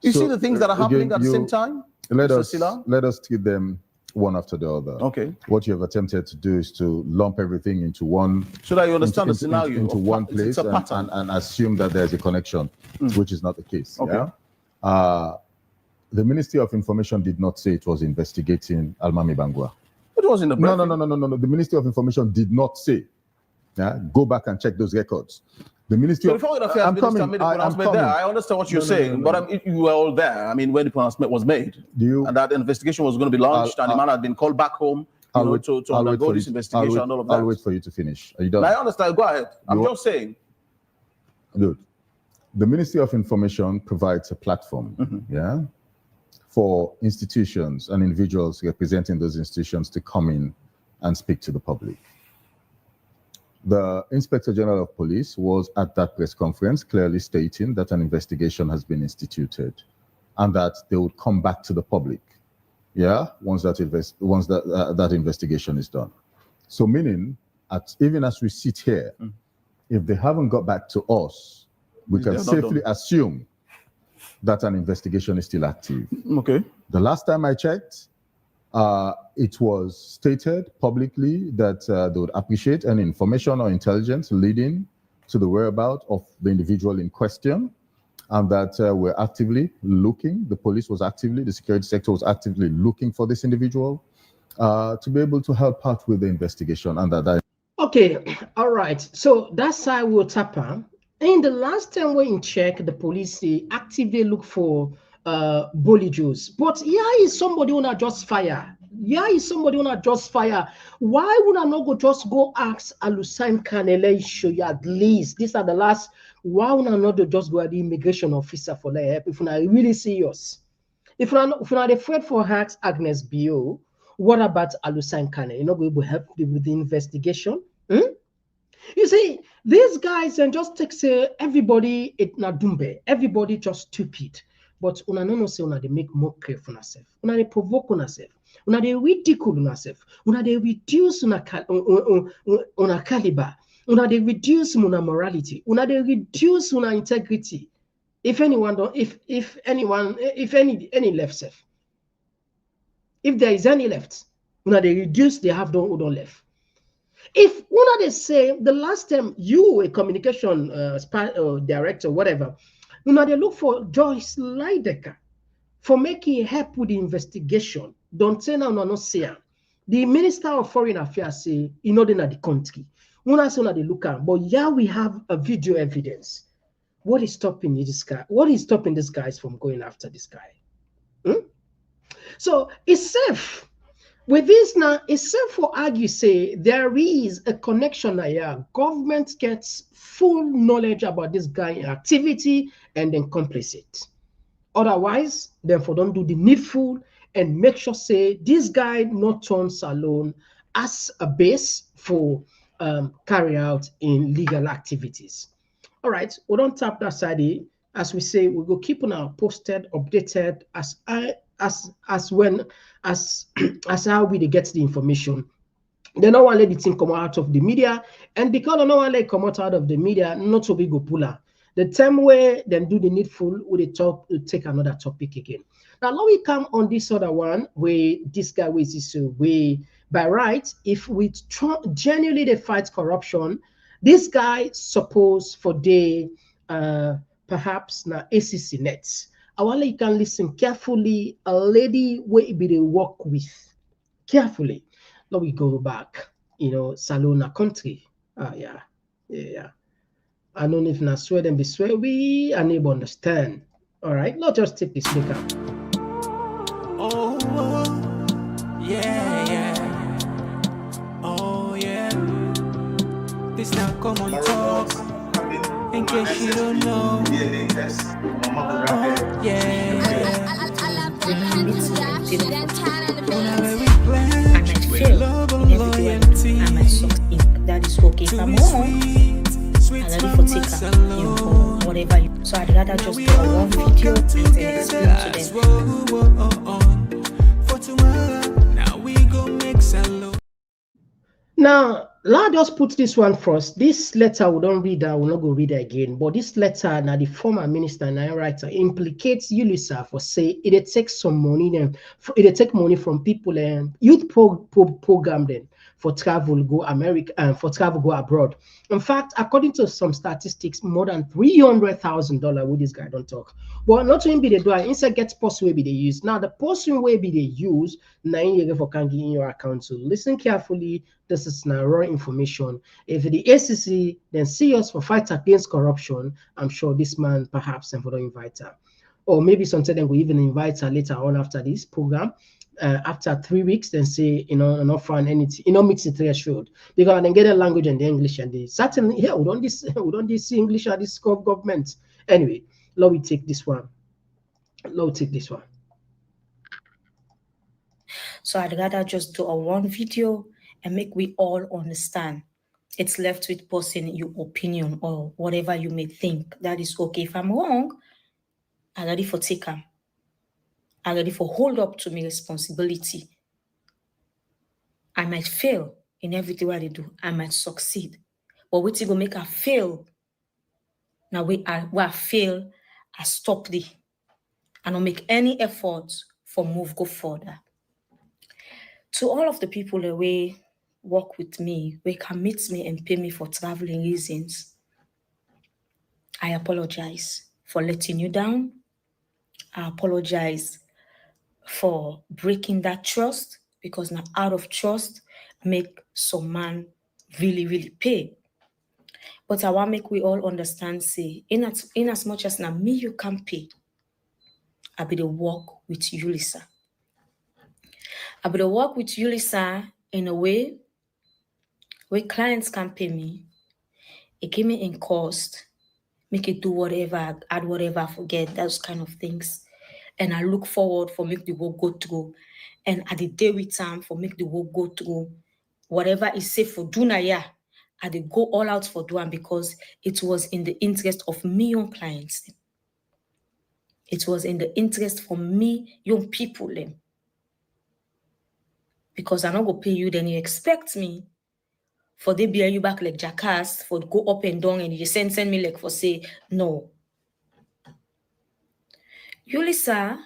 You see the things that are happening at the same time? Let us treat them one after the other. Okay. What you have attempted to do is to lump everything into one. So that you understand the scenario. Into one place and assume that there's a connection, which is not the case. Okay. Yeah? The Ministry of Information did not say it was investigating Almami Bangua. It was in the briefing. No. The Ministry of Information did not say. Yeah? Go back and check those records. The Ministry of I'm coming. I understand what you're saying, but you were all there. I mean, when the pronouncement was made, and that investigation was going to be launched, and the man had been called back home to undergo this investigation and all of that. I'll wait for you to finish. Are you done? I understand. Go ahead. I'm just saying. Good. The Ministry of Information provides a platform, for institutions and individuals representing those institutions to come in and speak to the public. The Inspector General of Police was at that press conference clearly stating that an investigation has been instituted and that they would come back to the public, once that investigation is done. So meaning, even as we sit here, if they haven't got back to us, we can safely assume that an investigation is still active. Okay. The last time I checked, it was stated publicly that they would appreciate any information or intelligence leading to the whereabouts of the individual in question, and that we're actively looking, the police was actively, the security sector was actively looking for this individual to be able to help out with the investigation. And that. Okay, all right. So that's how we'll tap on. In the last time we in check, the police actively look for Bolle Jose. But is somebody who not just fire. Is somebody who not just fire. Why would I not just go ask Alusan Kanele show you at least? These are the last. Why would I not just go at the immigration officer for the help if we're not really serious? If we're not afraid for hacks Agnes Bio, what about Alusan Kane? You're not going to help with the investigation? You see, these guys and just take everybody it na dumbe, everybody just stupid. But una no say una they make mockery for yourself. Una they provoke una self. Una they ridicule una self. Una they reduce una caliber. Una they reduce una morality. Una they reduce una integrity. If anyone don't, if any left self. If there is any left, una they reduce, they have don't left. If una they say the last time you a communication director, whatever, una they look for Joyce Lydecker for making help with the investigation. Don't say now, no say. The Minister of Foreign Affairs say in order the country. Una say una they look at, but we have a video evidence. What is stopping this guy? What is stopping these guys from going after this guy? So it's safe. With this now, it's safe for argue say there is a connection here. Government gets full knowledge about this guy activity and then complicit. Otherwise, therefore, don't do the needful and make sure say this guy not turn Salone as a base for carry out in legal activities. All right, we don't tap that side. As we say, we will keep on our posted, updated as how we get the information. They don't want to let the thing come out of the media, and because they don't want to let it come out of the media, not so big a puller. The time where then do the needful, we take another topic again. Now, let me come on this other one where this guy was this way by right. If we genuinely they fight corruption, this guy supposed for the perhaps na ACC nets. I want you can listen carefully. A lady will be the work with carefully. Now we go back, Salona country. Yeah. I don't know if na swear them be swear we unable understand. All right, let's just take this speaker. Oh, yeah. Oh, yeah. This now Komon-Tok. In case you don't know. Oh, yeah. That is okay if I'm home. And then for take whatever you. So I'd rather just do a one video and then explain to them. Now, let us put this one first. This letter we don't read that, we'll not go read it again. But this letter, now the former minister and writer implicates Julius for say it takes some money then it take money from people and youth program then for travel go America and for travel go abroad. In fact, according to some statistics, more than $300,000 with this guy don't talk. But not to him be the do inside gets post will be they use. Now the person will be they use 9 years for can get in your account. So listen carefully. This is now raw information. If the ACC then see us for fight against corruption, I'm sure this man perhaps and for the invite her. Or maybe sometime we even invite her later on after this program. After 3 weeks, then say, not find anything, mix the threshold. Because then get a language and the English and the certainly, we don't see English at this government. Anyway, let me take this one. So I'd rather just do a one video and make we all understand. It's left with person your opinion or whatever you may think. That is okay. If I'm wrong, I'm ready for take them. I'm ready for hold up to my responsibility. I might fail in everything what I do. I might succeed. But what's going to make I fail? Now where I fail, I stop there. I don't make any efforts for move go further. To all of the people that we work with me, we commit me and pay me for traveling reasons, I apologize for letting you down. I apologize for breaking that trust, because now out of trust make some man really, really pay. But I want to make we all understand, say, in as much as now me you can pay, I be the work with you, Lisa. I be the work with you, Lisa, in a way where clients can pay me. It give me in cost, make it do whatever, add whatever, forget, those kind of things. And I look forward for make the work go through. And at the day with time for make the work go through. Whatever is safe for do now, I did go all out for doing, because it was in the interest of me young clients. It was in the interest for me young people them. Because I'm not gonna pay you, then you expect me for they bear you back like jackass, for go up and down and you send me like for say no. Yulisa,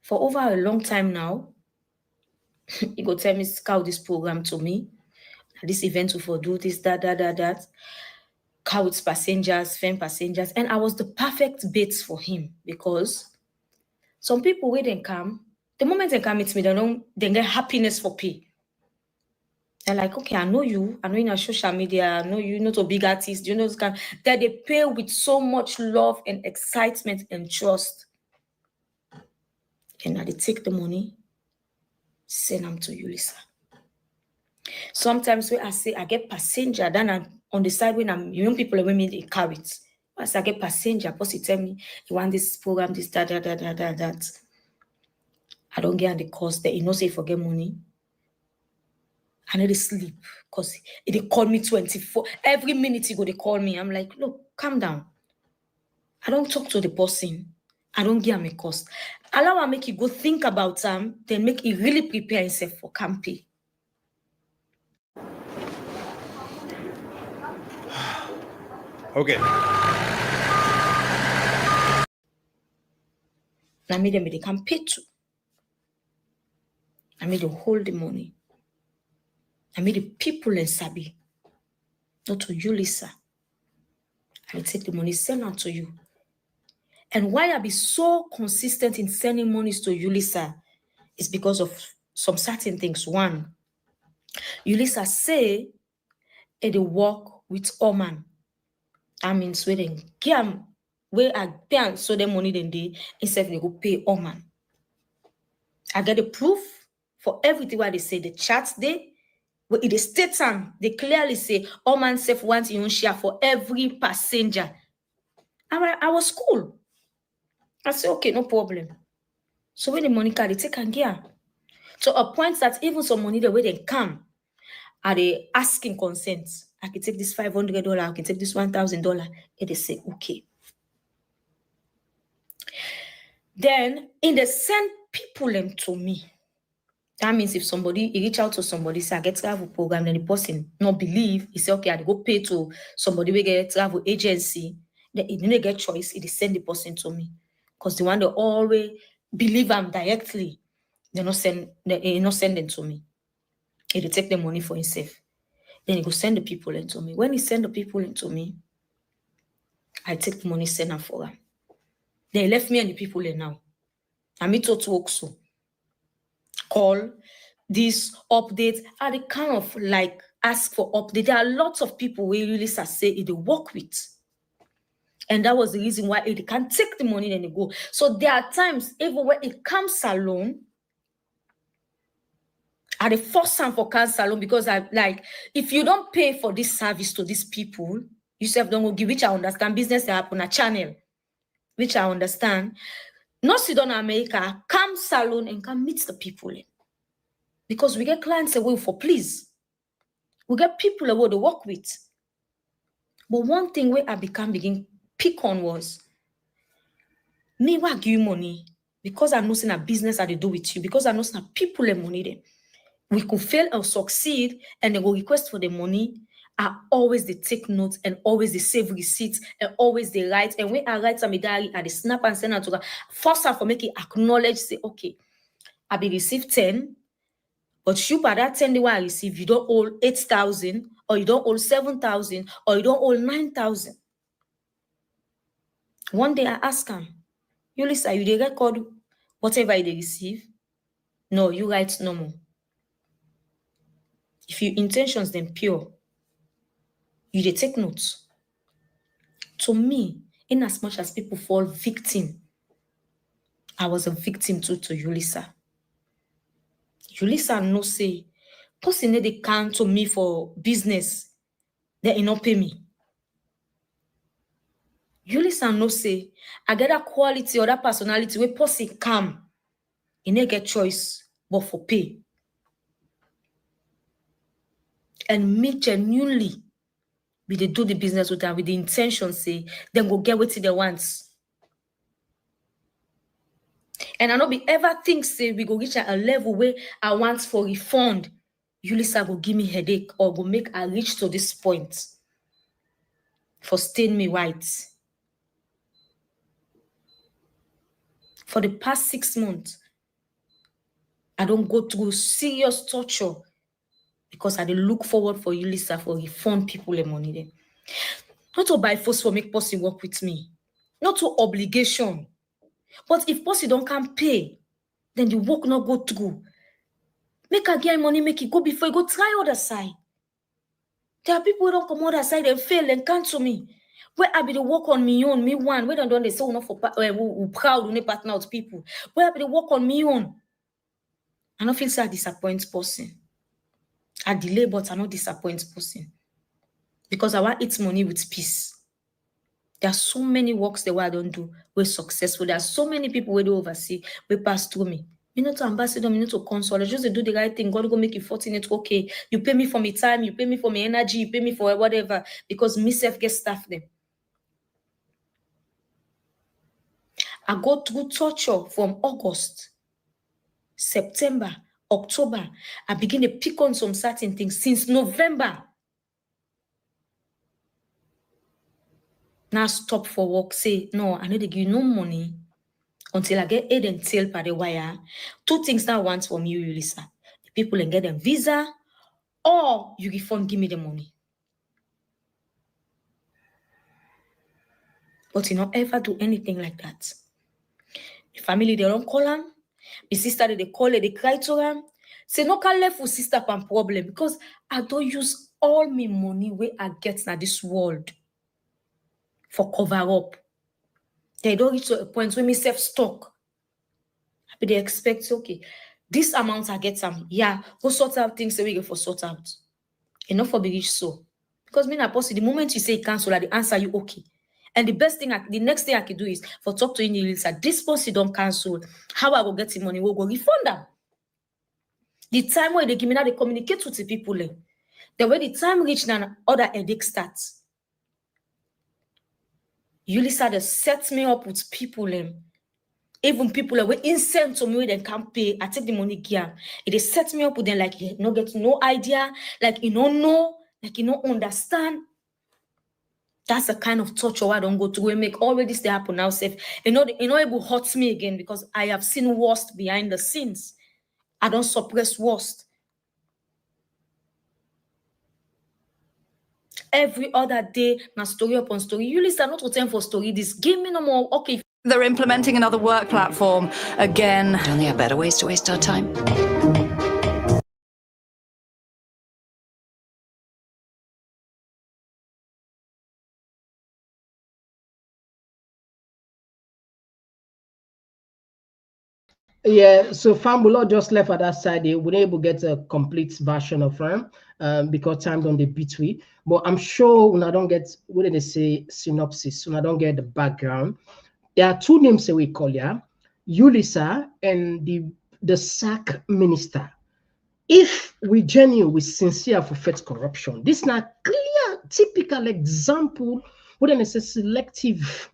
for over a long time now, you go tell me scout this program to me. This event will do this, that. Cow with passengers, fan passengers. And I was the perfect bait for him, because some people when they come, the moment they come meet me, they get happiness for pay. They're like, okay, I know you in our social media, I know you, not a big artist, you know this kind, that they pay with so much love and excitement and trust. And now they take the money, send them to you, Lisa. Sometimes when I say I get passenger, then I'm on the side when I'm young people when me they carry it. Once I get passenger, boss tell me you want this program, this that. I don't get on the cost that you know say forget money. I need to sleep because they call me 24. Every minute you go, they call me. I'm like, look, calm down. I don't talk to the person. I don't give him a cost. Allow him make you go think about them, then make you really prepare himself for campaign. Okay. I made them they can pay to. I made them hold the money. I made the people in Sabi, not to you, Lisa. I will take the money, send out to you. And why I be so consistent in sending monies to you, Lisa, is because of some certain things. One, Ulisa say they work with Oman. That means where they get where I pay so the money then they instead they go pay Oman. I get the proof for everything what they say. The charts they in the state time they clearly say Oman self wants you share for every passenger. I was cool. I say okay, no problem. So when the money card they take and get to a point that even some money the way they come. Are they asking consent? I can take this $500, I can take this $1,000. And they say, okay. Then, in the send people them to me. That means if somebody, reach out to somebody, say, I get travel program, then the person not believe, he say, okay, I go pay to somebody, we get travel agency. Then he didn't get choice, he send the person to me. Because the one that always believe them directly, they not send them to me. He take the money for himself. Then he go send the people into me. When he send the people into me, I take the money, send them for them. They left me and the people in now. I meet to work so. Call, this update, and they kind of like ask for update. There are lots of people who really say they work with. And that was the reason why they can take the money and they go. So there are times, even when it comes alone, I the first time for cancer alone because I like if you don't pay for this service to these people, you self don't give, which I understand. Business they happen a channel, which I understand. Not sit down in America, come salon and come meet the people. Because we get clients away for please. We get people away to work with. But one thing where I begin pick on was, me why give you money? Because I know a business I do with you, because I know people have money there. We could fail or succeed, and they will request for the money. I always they take notes and always they save receipts and always they write. And when I write some diary, I they snap and send out to her. First time for make it acknowledge, say, okay, I be received 10, but you by that 10 the way I receive, you don't owe 8,000, or you don't owe 7,000, or you don't owe 9,000. One day I ask him, you listen, you they record whatever they receive? No, you write normal. If your intentions then pure, you they take notes. To me, in as much as people fall victim, I was a victim too to Yulisa. Yulisa no say, person they come to me for business, they not pay me. Yulisa no say, I get that quality or that personality where person come, you never get choice but for pay. And me genuinely, we they do the business with them with the intention, say, then go get what they want. And I don't be ever think, say, we go reach at a level where I want for refund. Yulisa go give me headache or go make I reach to this point for staying me white. For the past 6 months, I don't go through serious torture because I dey look forward for Yulisa for refund people the money there. Not to buy force for make person work with me. Not to obligation. But if person don't come pay, then the work not go through. Make a get money, make it go before you go try other side. There are people who don't come other side and fail and cancel me. Where I be the work on me own, me one. Where don't they say we not for we proud we partner with people. Where I be the work on me own. I don't feel so I disappoint person. I delay, but I not disappoint person. Because I want eat money with peace. There are so many works that I don't do. We're successful. There are so many people where they oversee. We pass through me. Me not to ambassador, me not to console. Just to do the right thing. God go make you fortunate. Okay, you pay me for my time. You pay me for my energy. You pay me for whatever. Because me self get staff them. I go through torture from August, September, October. I begin to pick on some certain things since November. Now stop for work. Say, no, I need to give you no money until I get head and tail by the wire. 2 things now want from you, Yulisa. The people and get them visa, or you refund, give me the money. But you don't ever do anything like that. The family, they don't call them. My sister, they call it, they cry to them. Say, no, can left for sister pan problem because I don't use all my money where I get in this world for cover up. They don't reach to a point where me self stock. But they expect, okay, this amount I get some, yeah, go sort out things so we get for sort out. Enough for be rich so. Because me not possible, the moment you say cancel, I answer you okay. And the best thing, the next thing I can do is for talk to you, say, this person don't cancel. How I will get the money? We'll go refund them. The time where they give me now, they communicate with the people. Then when the time reach now, other headache starts. Yulisa they set me up with people. Even people that were insane to me when they can't pay. I take the money here. They set me up with them like you not get no idea, like you don't know, like you don't understand. That's the kind of torture I don't go to. We make all this happen now safe. You know, it will hurt me again because I have seen worst behind the scenes. I don't suppress worst. Every other day, na story upon story. You listen not to time for story. This give me no more. Okay. They're implementing another work platform again. Don't they have better ways to waste our time? Yeah, so Fambulo just left at that side. They were able to get a complete version of them because time on the between. But I'm sure when I don't get what they say synopsis, when I don't get the background, there are 2 names that we call here, Yulisa and the SAC minister. if we genuine, we sincere for faith corruption, this is not clear, typical example where they say selective.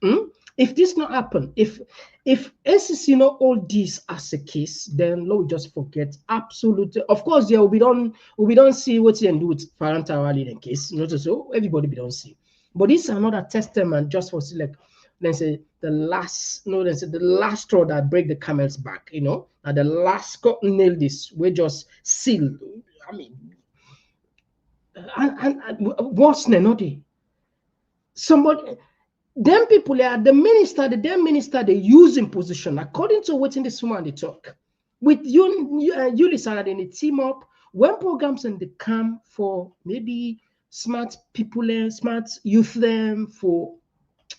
If this not happen, if SEC not all this as a case, then Lord just forget absolutely. Of course, yeah, we don't see what you can do with parental in case, not so everybody we don't see. But this is another testament just for select. Let's say the last straw that break the camel's back, and the last nail this, we just seal. I mean, and what's the somebody, them people are the minister, they use in position according to what in this woman they talk with Julius Maada, they team up when programs and they come for maybe smart people and smart youth them for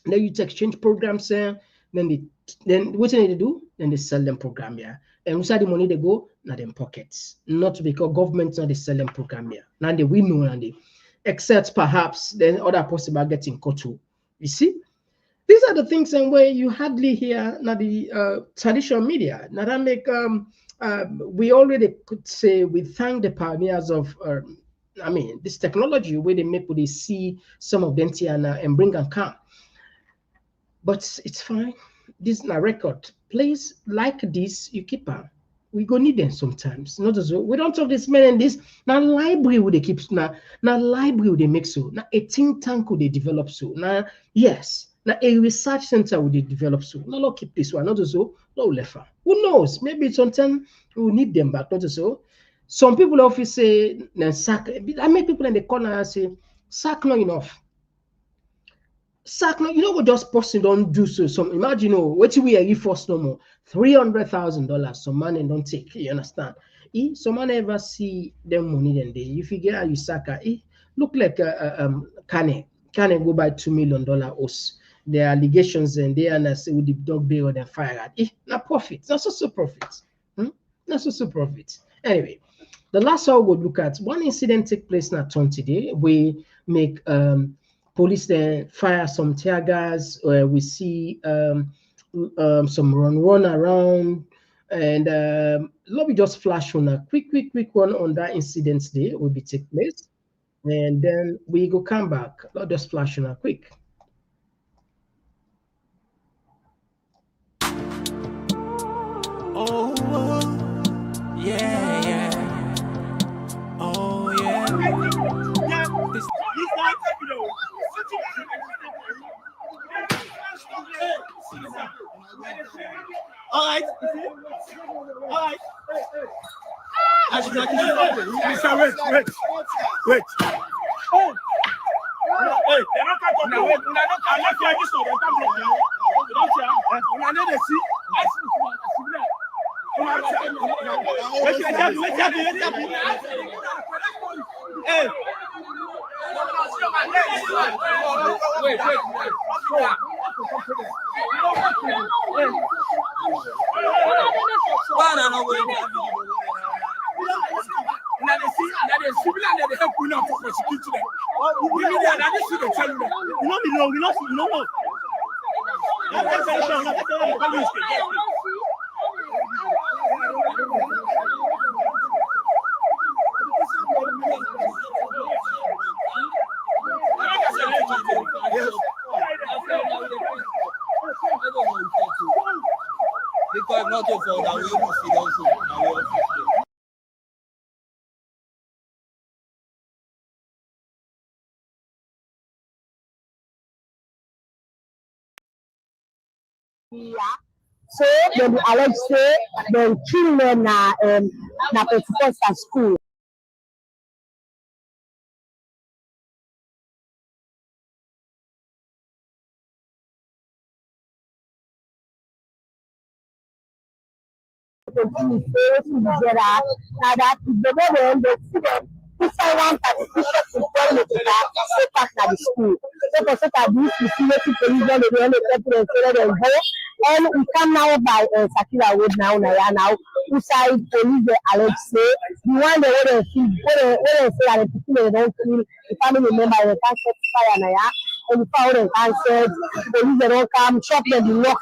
the youth exchange programs, then what they do? Then they sell them program here. And inside the money they go, now them pockets. Not because government not they sell them program here. Now they we know and they except perhaps then other possible getting caught too. You see? These are the things and where you hardly hear now the traditional media. Now that make we already could say we thank the pioneers of this technology where they make they see some of them and bring and come. But it's fine. This is a record. Please, like this, you keep her. We go need them sometimes. Not as well. We don't talk this man and this. Now library would they keep now library would they make so. Now a think tank would they develop so. Now yes. Now a research center would they develop so. Now not keep this one. Not as well. No left. Who knows? Maybe sometime we will need them back. Not as well. Some people often say then sack. I make people in the corner say sack not enough. Sack, what just person don't do so. Some imagine, what we are first no more $300,000. Some man don't take. You understand? Some man ever see them money then they. If you get how you sack, look like Kane go buy $2 million us. The allegations and they and say with the dog bill and fire at. Not profit. Not so profit. Not so profit. Anyway, the last one we look at one incident take place in town today. We make police then fire some tear gas. We see some run around, and let me just flash on a quick one on that incident day will be take place, and then we go come back. Let us flash on a quick. Oh, yeah. Oh, yeah. This all right. Wait. Hey, they're not So then the alleged say the children na Pentecostal school. Continue to that inside one partition to tell me to pass at the school. So for such a this is police and and we come now by Sakira Road now inside police the alleged say the one they wouldn't feel say that the people they don't feel the family member they can't set fire and the power they can't set police they don't come shop them the lock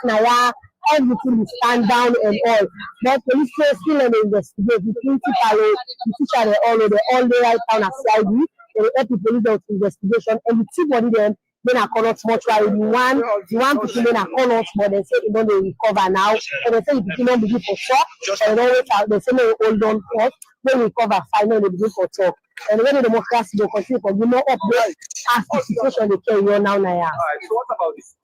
everything is stand down and all. But police still and investigate. The principal, the teacher, they all they write down as CID. They help the police out investigation and the two body them. Then I call us mortuary. The one people then I call us, but they say they don't recover now. And they say the people don't begin for shock. And they say no, hold on first. When we recover, finally they begin for talk. And when the democracy will continue for more updates as the situation they carry on now. Alright, so what about this?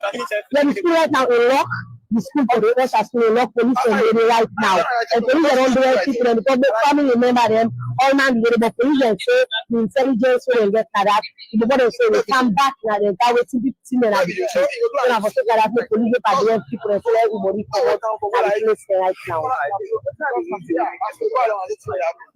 Then the school right now in lock. The school for the rest are still in lock. Police are right now. And police are don't do anything and because the family remember them. All man the but police and say the intelligence will get that. The body say they come back now. They got waiting people and I be sure. And I was saying that the police are doing people and tell everybody for what the place right now.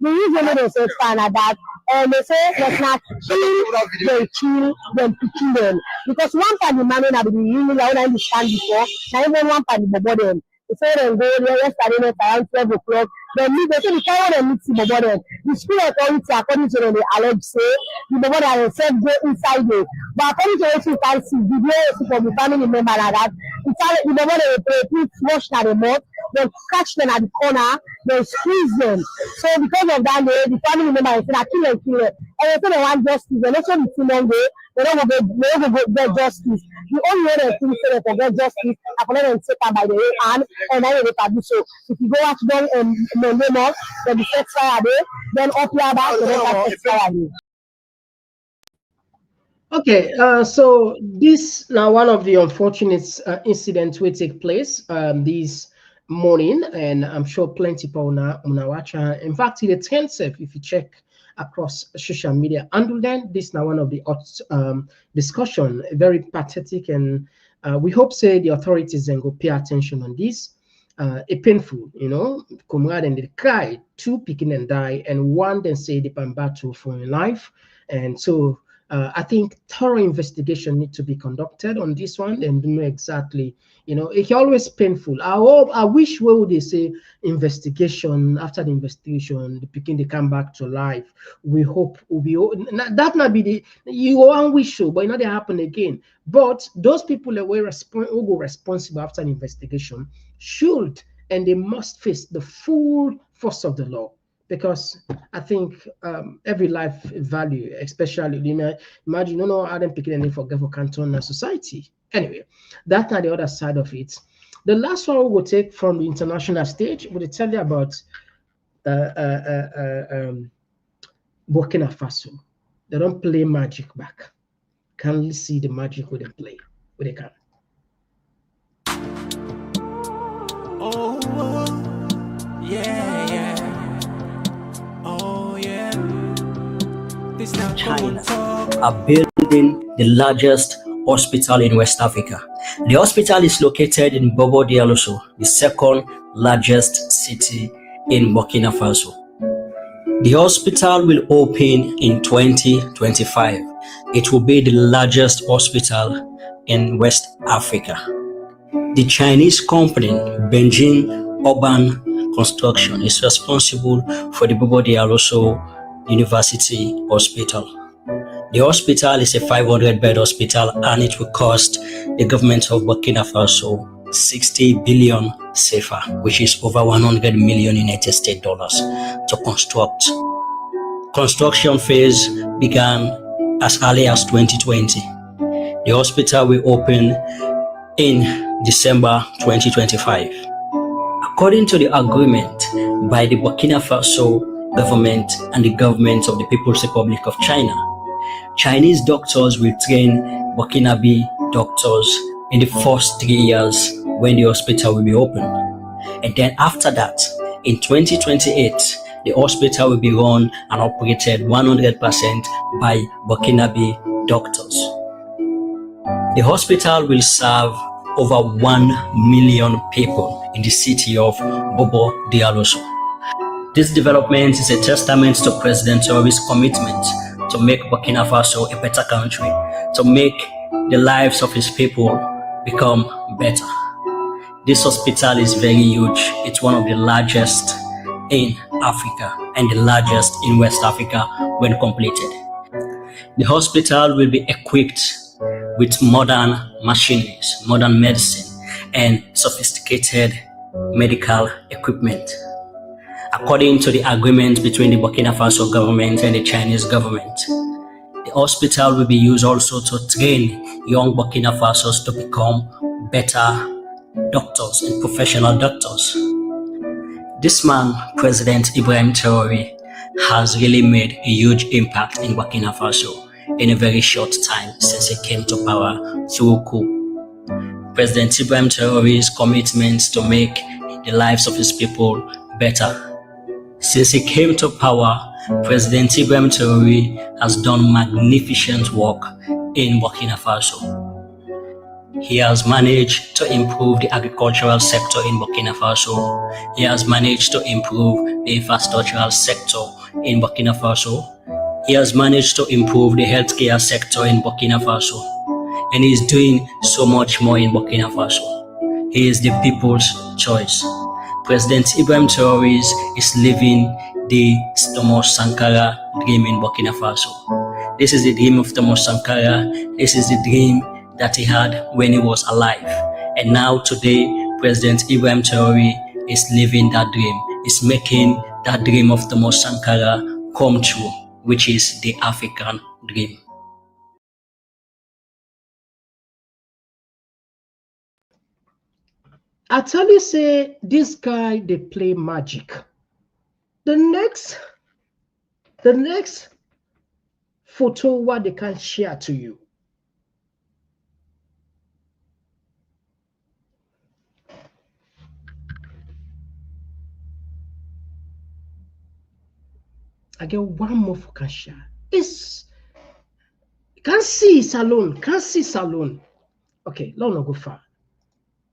The reason they say fan at that. And they say let's not kill them to kill them. Because one time the man will be really I understand before. Now even one time the body. They say they go there yesterday around 12 o'clock. Then they say the time when they meet the body. The school authority according to them they allege say the body are said go inside there. But according to what you can see, the video from the family member like that, the body they put flush at the mouth. They catch them at the corner, they squeeze them. So because of that, the family member is saying, kill them. And they say they want justice. And also the team on there, they don't go get justice. The only way they think they forget justice, I can let them take them by the hand, and then they can do so. If you go watch them and Monday month, they'll be set fire there, then up here back, they'll be set fire there. Okay, so this now one of the unfortunate incidents will take place this morning, and I'm sure plenty people now watch. In fact, it attends if you check across social media, and then this now one of the discussion, very pathetic, and we hope say the authorities then go pay attention on this. A painful, comrade and they cry, 2 picking and die, and 1 then say they can battle for your life, and so. I think thorough investigation need to be conducted on this one and know exactly, it's always painful. I wish where would they say investigation, after the investigation, the picking they come back to life. We hope will be that might be you one wish so, but they happen again. But those people that were responsible after the investigation should and they must face the full force of the law. Because I think every life value, especially imagine, Adam picking any for canton society. Anyway, that's not the other side of it. The last one we will take from the international stage, we'll tell you about Burkina Faso. They don't play magic back. Can you see the magic when they play? When they can. Oh, yeah. China are building the largest hospital in West Africa. The hospital is located in Bobo Dioulasso, the second largest city in Burkina Faso. The hospital will open in 2025. It will be the largest hospital in West Africa. The Chinese company Beijing Urban Construction is responsible for the Bobo Dioulasso University Hospital. The hospital is a 500-bed hospital and it will cost the government of Burkina Faso 60 billion CFA, which is over 100 million United States dollars to construct. Construction phase began as early as 2020. The hospital will open in December 2025. According to the agreement by the Burkina Faso government and the government of the People's Republic of China, Chinese doctors will train Burkinabe doctors in the first 3 years when the hospital will be open. And then after that, in 2028, the hospital will be run and operated 100% by Burkinabe doctors. The hospital will serve over 1 million people in the city of Bobo Dioulasso. This development is a testament to President Julius' commitment to make Burkina Faso a better country, to make the lives of his people become better. This hospital is very huge. It's one of the largest in Africa and the largest in West Africa when completed. The hospital will be equipped with modern machineries, modern medicine, and sophisticated medical equipment. According to the agreement between the Burkina Faso government and the Chinese government, the hospital will be used also to train young Burkina Fasos to become better doctors and professional doctors. This man, President Ibrahim Traoré, has really made a huge impact in Burkina Faso in a very short time since he came to power through coup. President Ibrahim Traoré's commitment to make the lives of his people better. Since he came to power, President Ibrahim Traoré has done magnificent work in Burkina Faso. He has managed to improve the agricultural sector in Burkina Faso. He has managed to improve the infrastructural sector in Burkina Faso. He has managed to improve the healthcare sector in Burkina Faso. And he is doing so much more in Burkina Faso. He is the people's choice. President Ibrahim Traoré is living the Thomas Sankara dream in Burkina Faso. This is the dream of Thomas Sankara. This is the dream that he had when he was alive. And now today, President Ibrahim Traoré is living that dream. Is making that dream of Thomas Sankara come true, which is the African dream. I tell you, say, this guy, they play magic. The next photo what they can share to you. I get one more for can share. It's can't see salon, can't see salon. Okay, let's not go far.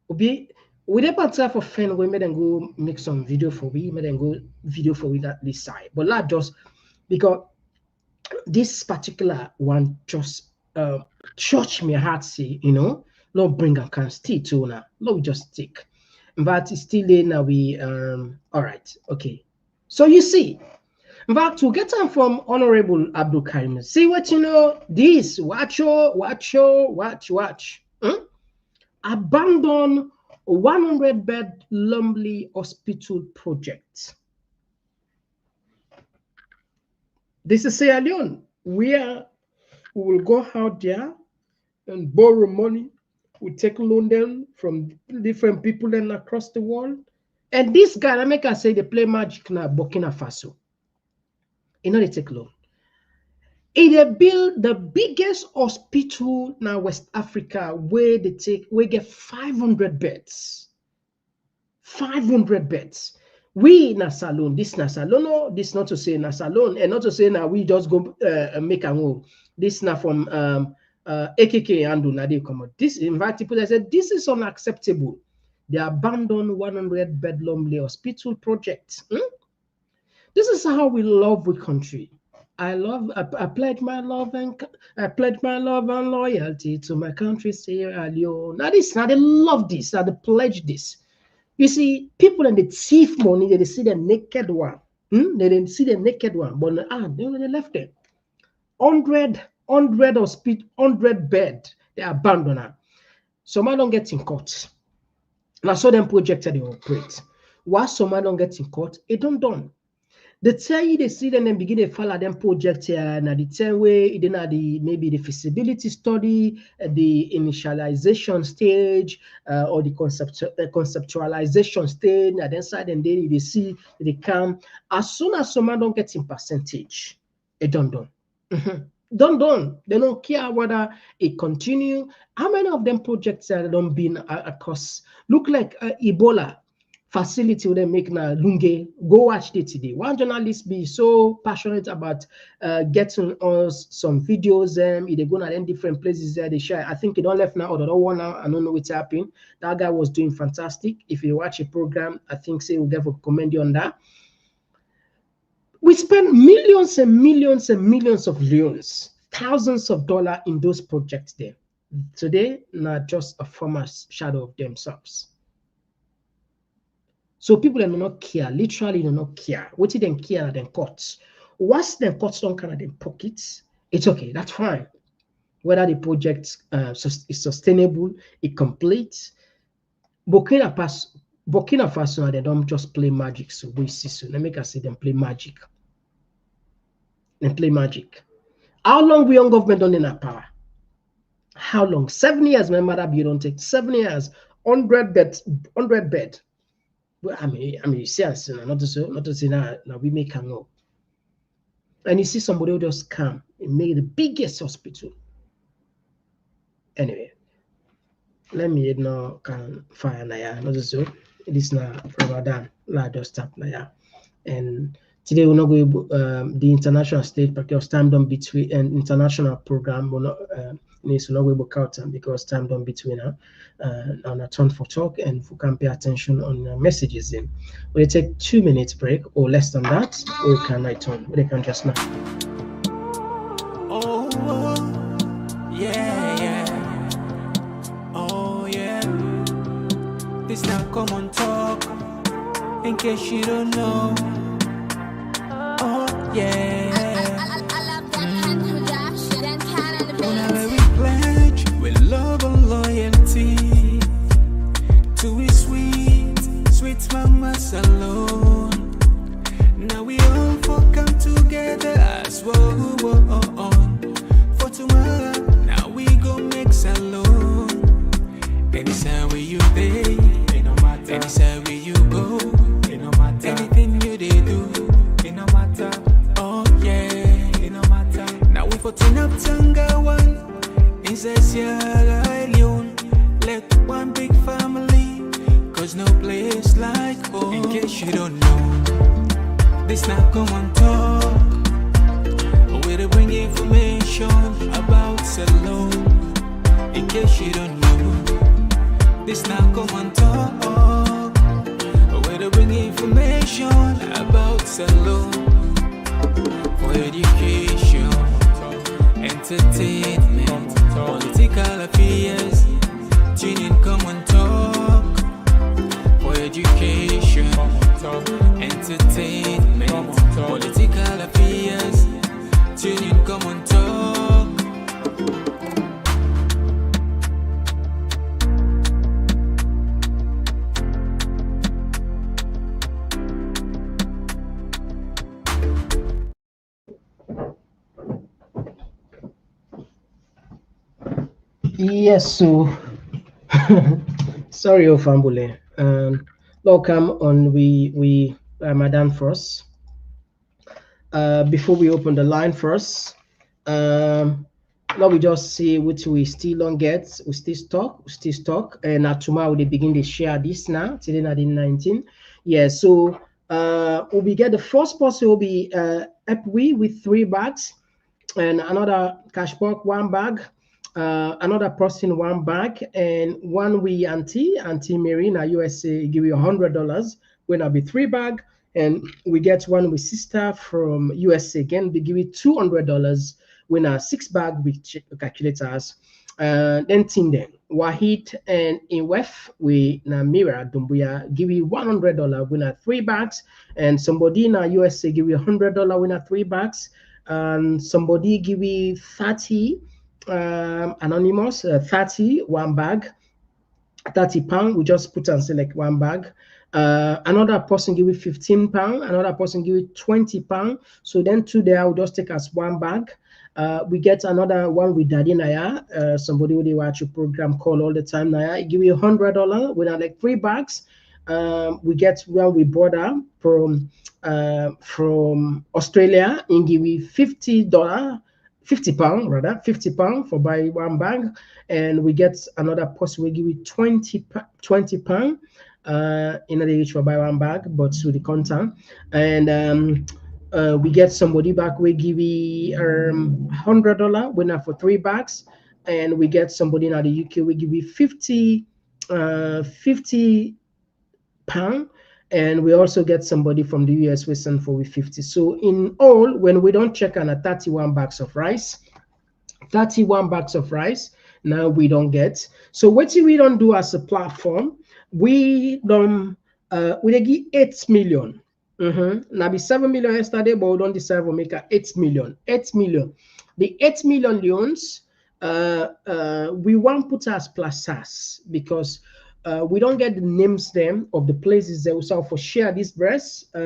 We never try for friend. We made them go make some video for we. Made them go video for we that this side. But not just because this particular one just touch my heart. See, you know, Lord bring a can still to now. Lord just stick. But it's still there now. We all right. Okay. So you see, but to get them from Honorable Abdul Karim. See what you know. This watch. Abandon 100-bed Lumley Hospital project. This is Sierra Leone, where we will go out there and borrow money. We take loan them from different people and across the world. And this guy, I make I say they play magic now, Burkina Faso. You know they take loan. They build the biggest hospital now West Africa where they get 500 beds. 500 beds. We na salon, this na salon, no, this not to say na salon, and not to say now we just go make a move. This na from AKK and na they come out. This invite people that said this is unacceptable. They abandoned 100-bed Lumley Hospital project. This is how we love the country. I pledge my love and loyalty to my country, Sierra Leone. Now they love this. Now they pledge this. You see, people and they thief money. They see the naked one. They didn't see the naked one, but they left it. 100 bed. They abandon her. Some don't get in court. Now so them projected they operate. While some don't get in court, it don't done. They tell you they see them and begin to follow them project here. Now the same way, then maybe the feasibility study, the initialization stage, or the conceptualization stage. And then side and then they see they come. As soon as someone don't get in percentage, it done. Done. They don't care whether it continue. How many of them projects are don't been across? Look like Ebola facility they make now Lunge. Go watch it today. One journalist be so passionate about getting us some videos. They go to different places there they share. I think it don't left now or the other one now. I don't know what's happening. That guy was doing fantastic. If you watch a program, I think say we'll get a comment you on that. We spend millions and millions and millions of leones, thousands of dollars in those projects there. Today, not just a former shadow of themselves. So people do not care, literally do not care. What did they care than courts? Once the courts don't kind of them pockets, it's okay, that's fine. Whether the project is sustainable, it completes, Burkina Faso, they don't just play magic. So we see, so let me say them play magic. They play magic. How long we on government on in our power? How long? 7 years, my mother you don't take 7 years, 100 bed, 100 bed. Well, I mean, you see us not to say now we make hang up. And you see somebody who just come and make the biggest hospital. Anyway, let me now can fire now. Not so. This now Ramadan. La just stop now. And today we're not going the international stage because time done between an international program will not needs to not go out because time done between on a turn for talk and we can pay attention on messages in. We'll take 2 minutes break or less than that, or we can return. They can just now. Oh, yeah. Oh, yeah. This now Komon-Tok. In case you don't know. Oh, yeah. Whenever we pledge with love and loyalty to his sweet mamas alone. Now we all come together as one. For tomorrow, now we go make salon. Anytime where you day, anytime where you go, anything you they do, it no matter. Oh yeah, it no matter. Now we for turn up Tanga one inside Sierra Leone. Let one big family, cause no place like home. In case you don't know, this now Komon-Tok. Where they bring information about salon. In case you don't know, this now Komon-Tok. Where they bring information about salon. For education, entertainment, political affairs. Tune in Komon-Tok. For education, entertainment, political affairs. Tune in Komon-Tok. Yes, so sorry, Ofambule. Welcome on we Madam first. Before we open the line first, now we just see which we still don't get. We still stock, and tomorrow they begin to share this now. Today, 19. Yeah, so we get the first person will be Epwi with 3 bags, and another cashback 1 bag. Another person 1 bag, and one we Auntie Marina USA give you $100. When I'll be 3 bag, and we get one with sister from USA again. We give you $200. When our 6 bag with calculators. Then team then Wahid and Inwef we na Mira Dumbuya give you $100 winner 3 bags, and somebody in USA give you $100 winner 3 bags, and somebody give you 30 anonymous 30 1 bag, 30 pound. We just put and select 1 bag. Another person give you 15 pound, another person give you 20 pound. So then 2 there will just take us 1 bag. We get another one with Daddy Naya, somebody who they watch your program call all the time. Naya, give you $100 with like 3 bags. We get one with brother from Australia and give you $50. 50 pound rather, 50 pound for buy 1 bag, and we get another person we give you 20 pound in the each for buy 1 bag, but to the content, and we get somebody back we give you $100 winner for 3 bags, and we get somebody in the UK we give you 50 pound. And we also get somebody from the US we send for 50. So in all, when we don't check on a 31 bags of rice, 31 bags of rice, now we don't get. So what we don't do as a platform, we don't we give 8 million. Now be 7 million yesterday, but we don't deserve to make a 8 million. 8 million. The 8 million loans we want put as plus SAS because we don't get the names them of the places that we saw for share this breast. We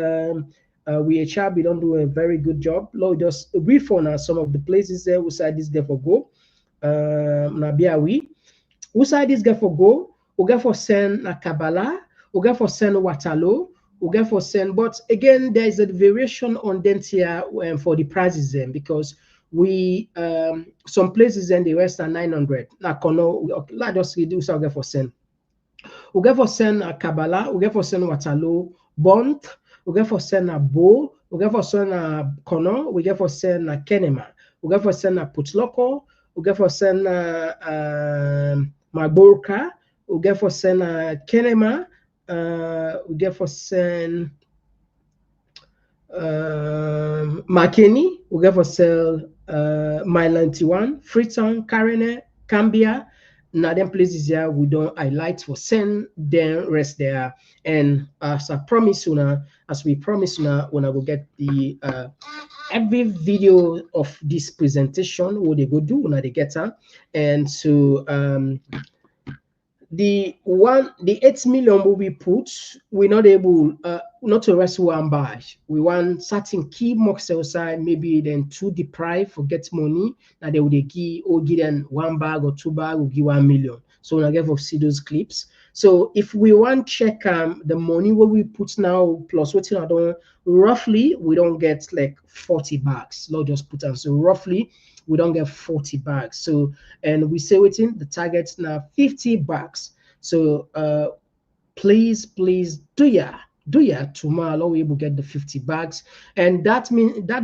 HRB don't do a very good job. Lord, just brief on some of the places there we say this guy for go. Nabia we say this guy for go. We get for send na Kabbalah. We get for send Waterloo. We get for send. But again, there is a variation on them here for the prices then because we some places in the West are 900. Now, let's just do so. We get for send. We get for send a Kabbalah, we get for send Waterloo, Bond, we get for send a Bo, we get for send a Kono, we get for send a Kenema, we get for send a Putloko, we get for send a Maburka, we get for send a Kenema, we get for send Makeni, we get for sell Mile 91, Freetown, Karine, Cambia. Now them places here we don't highlight for send them rest there. And as I promise as we promise when I will get the every video of this presentation what they go do when they get her. And so the 8 million will be put, we're not able not to rest one buy. We want certain key mocks outside, maybe then 2 deprive for get money. Now they would give them 1 bag or 2 bag will give 1 million. So when I get for see those clips. So if we want check the money what we put now plus what I don't roughly we don't get like 40 bags. Not just put on so roughly we don't get 40 bags. So and we say within the target's now 50 bags. So please do ya tomorrow we will get the 50 bags. And that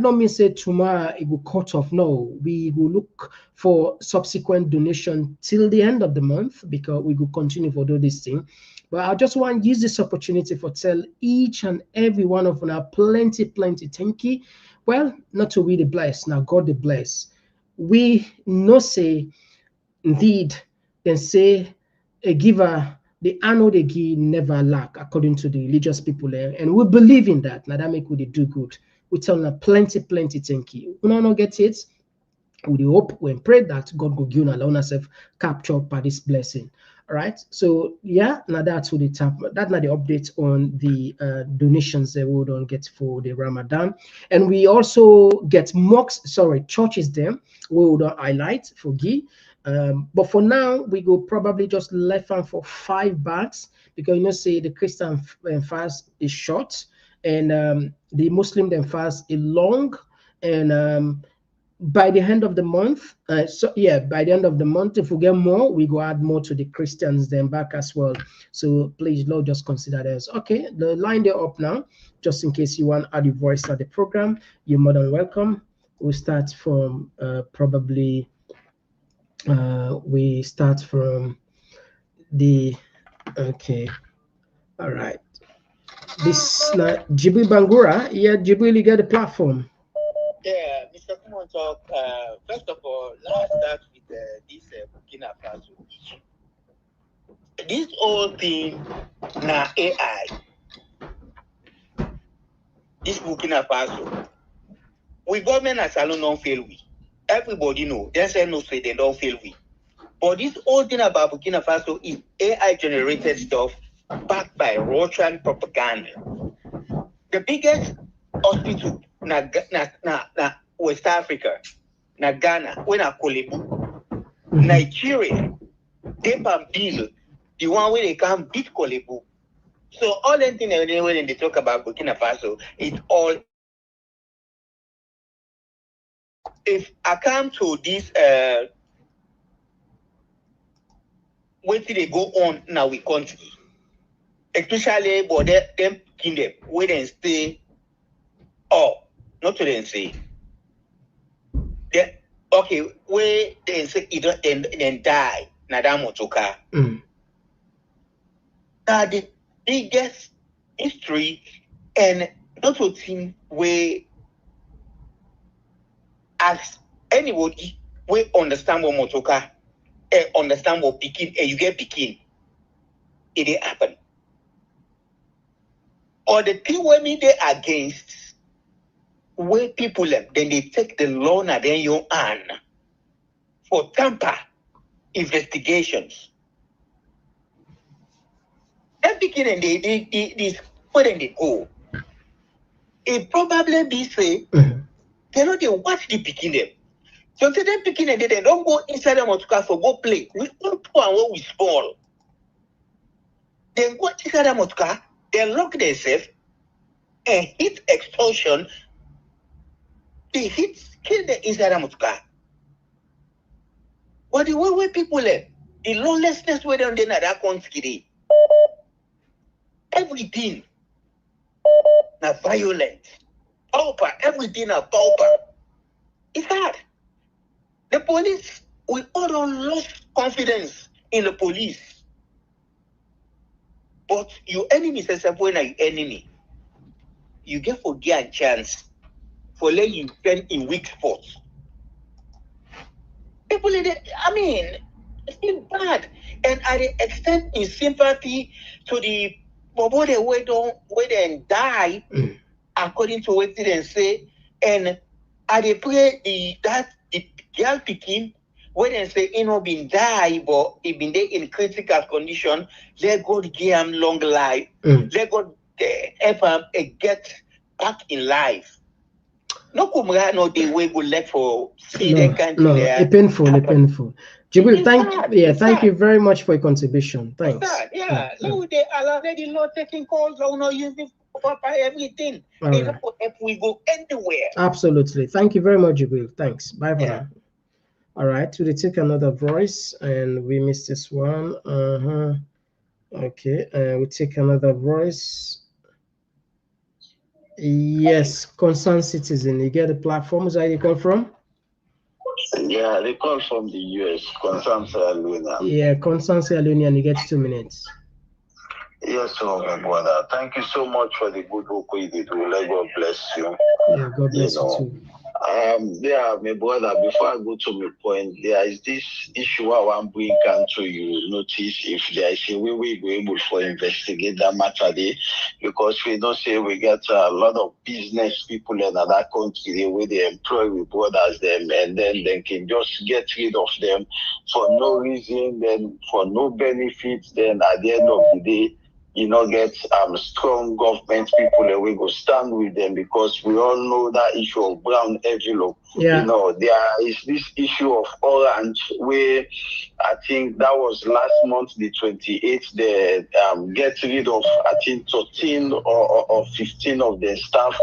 don't mean say tomorrow it will cut off. No, we will look for subsequent donation till the end of the month because we will continue for do this thing. But I just want to use this opportunity for tell each and every one of them plenty thank you. Well, not to be the blessed, now God the bless. We no say indeed then say a giver the honor they give never lack according to the religious people there, and we believe in that. Now that make we do good. We tell them plenty thank you. We not get it. We hope we pray that God will give allow ourselves capture by this blessing. All right. So yeah, now that's what the tap. That's not the update on the donations that we don't get for the Ramadan, and we also get churches there we will highlight for Gi. But for now, we go probably just left hand for 5 bags because say the Christian fast is short and the Muslim then fast is long, and by the end of the month, by the end of the month, if we get more, we go add more to the Christians then back as well. So please, Lord, just consider this. Okay, the line they're up now, just in case you want to add your voice to the program, you're more than welcome. We'll start from probably. We start from the okay. All right. This Jibril Bangura. Yeah, Jibril, you get the platform. Yeah, Mr. Komon-Tok, first of all, let's start with this Burkina Faso issue. This whole thing now AI. This Burkina Faso. We government as alone don't fail we. Everybody know. They say no say they don't fail we. But this whole thing about Burkina Faso is AI generated stuff backed by Russian propaganda. The biggest hospital na West Africa, na Ghana, when na Kolebu, Nigeria, they can build the one where they can beat Kolebu. So all that thing when they talk about Burkina Faso, it's all. If I come to this, where did they go on now we country, especially but them kingdom where they stay. Oh, not to them say. They, okay, where they say it then die. Nadam Motoka. Now the biggest history and not to think where as anybody we understand what Motoka understand what Pekin you get Pekin it didn't happen. Or the thing when me they against where people then they take the law and then you earn for tamper investigations. picking and they where they go. It probably be say they know they watch the picking them. So they picking and they don't go inside the motorcar for go play. We all pour and what we spoil. Then go inside the motorcar, they lock themselves and hit expulsion. They hit kill the inside the motorcar. But the way people live, the lawlessness where they're in that country, everything na violent, pauper, everything na pauper. It's hard. The police, we all lost confidence in the police. But your enemy says when your enemy, you get for get a chance for letting you spend in weak spots. People, I mean, it's bad. And I extend in sympathy to the people they wait and die according to what they say. And I pray the girl picking when they say he not been die, but he been there in critical condition. Let God give him long life. Let God help him get back in life. No kumra no the way go let for see no, that kind no, of it's painful. Jibril, thank you very much for your contribution. Thanks. Yeah. No, they allow the law taking calls or no using for everything. They don't help we go anywhere. Absolutely. Thank you very much, Jibril. Thanks. Bye for now. All right, so they take another voice and we missed this one. Okay, we take another voice. Yes, concerned citizen. You get the platform. Is that you call from? Yeah, they call from the US, concerned Sierra Leone. Yeah, concerned Sierra Leone, and you get 2 minutes. Yes, my brother. Thank you so much for the good work you did. Let God bless you. Yeah, God bless you too. Yeah, my brother, before I go to my point, there is this issue I want to bring to you notice if there is a way we go able to investigate that matter there, because we don't say we get a lot of business people in other country where they employ with brothers them and then they can just get rid of them for no reason, then for no benefits, then at the end of the day, you know, get strong government people and we go stand with them, because we all know that issue of brown envelope. Yeah. You know, there is this issue of orange where I think that was last month, the 28th, they get rid of, I think, 13 or 15 of their staff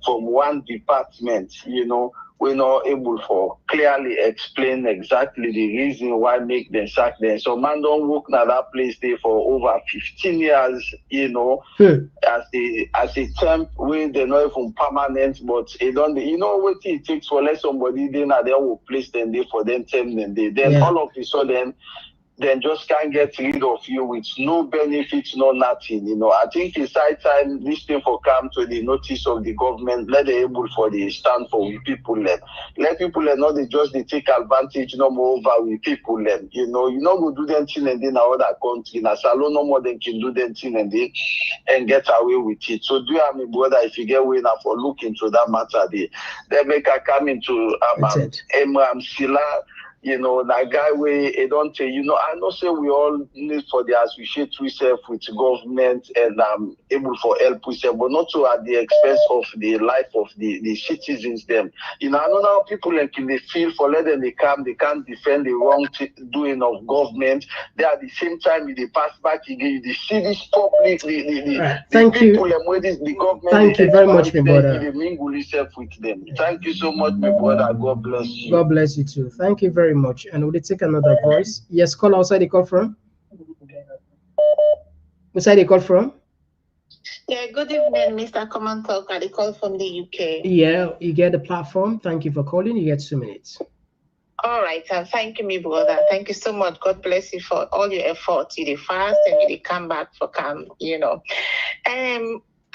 from one department, you know. We're not able to clearly explain exactly the reason why make them sack them. So man don't work at that place there for over 15 years, you know, as a temp where they're not even permanent, but it don't, you know what it takes for let somebody then they will place them there for them 10 days. Then all of a sudden then just can't get rid of you with no benefits, no nothing. You know, I think it's high time this thing for come to the notice of the government, let them able for the stand for with people let people not they just they take advantage no more over with people you know, you know go do them thing and then other country. Now salon no more than can do them thing and get away with it. So do you have me brother if you get way now for look into that matter they make a come into Emram Sila. You know, that guy where they don't tell you know, I know say we all need for the associate ourselves with government and able for help ourselves, but not to at the expense of the life of the citizens them. You know, I don't know how people like they feel for letting they can't defend the wrong doing of government. They at the same time they pass back again, they see this public Thank you. The government. Thank you very much, my brother. They mingle yourself with them. Thank you so much, my brother. God bless you. God bless you too. Thank you very much. And we'll take another voice. Yes, call outside the call from. Outside the call from. Yeah, good evening, Mr. Komon-Tok. I call from the UK. Yeah, you get the platform. Thank you for calling. You get 2 minutes. All right, thank you, my brother. Thank you so much. God bless you for all your efforts. You did fast and you did come back for you know.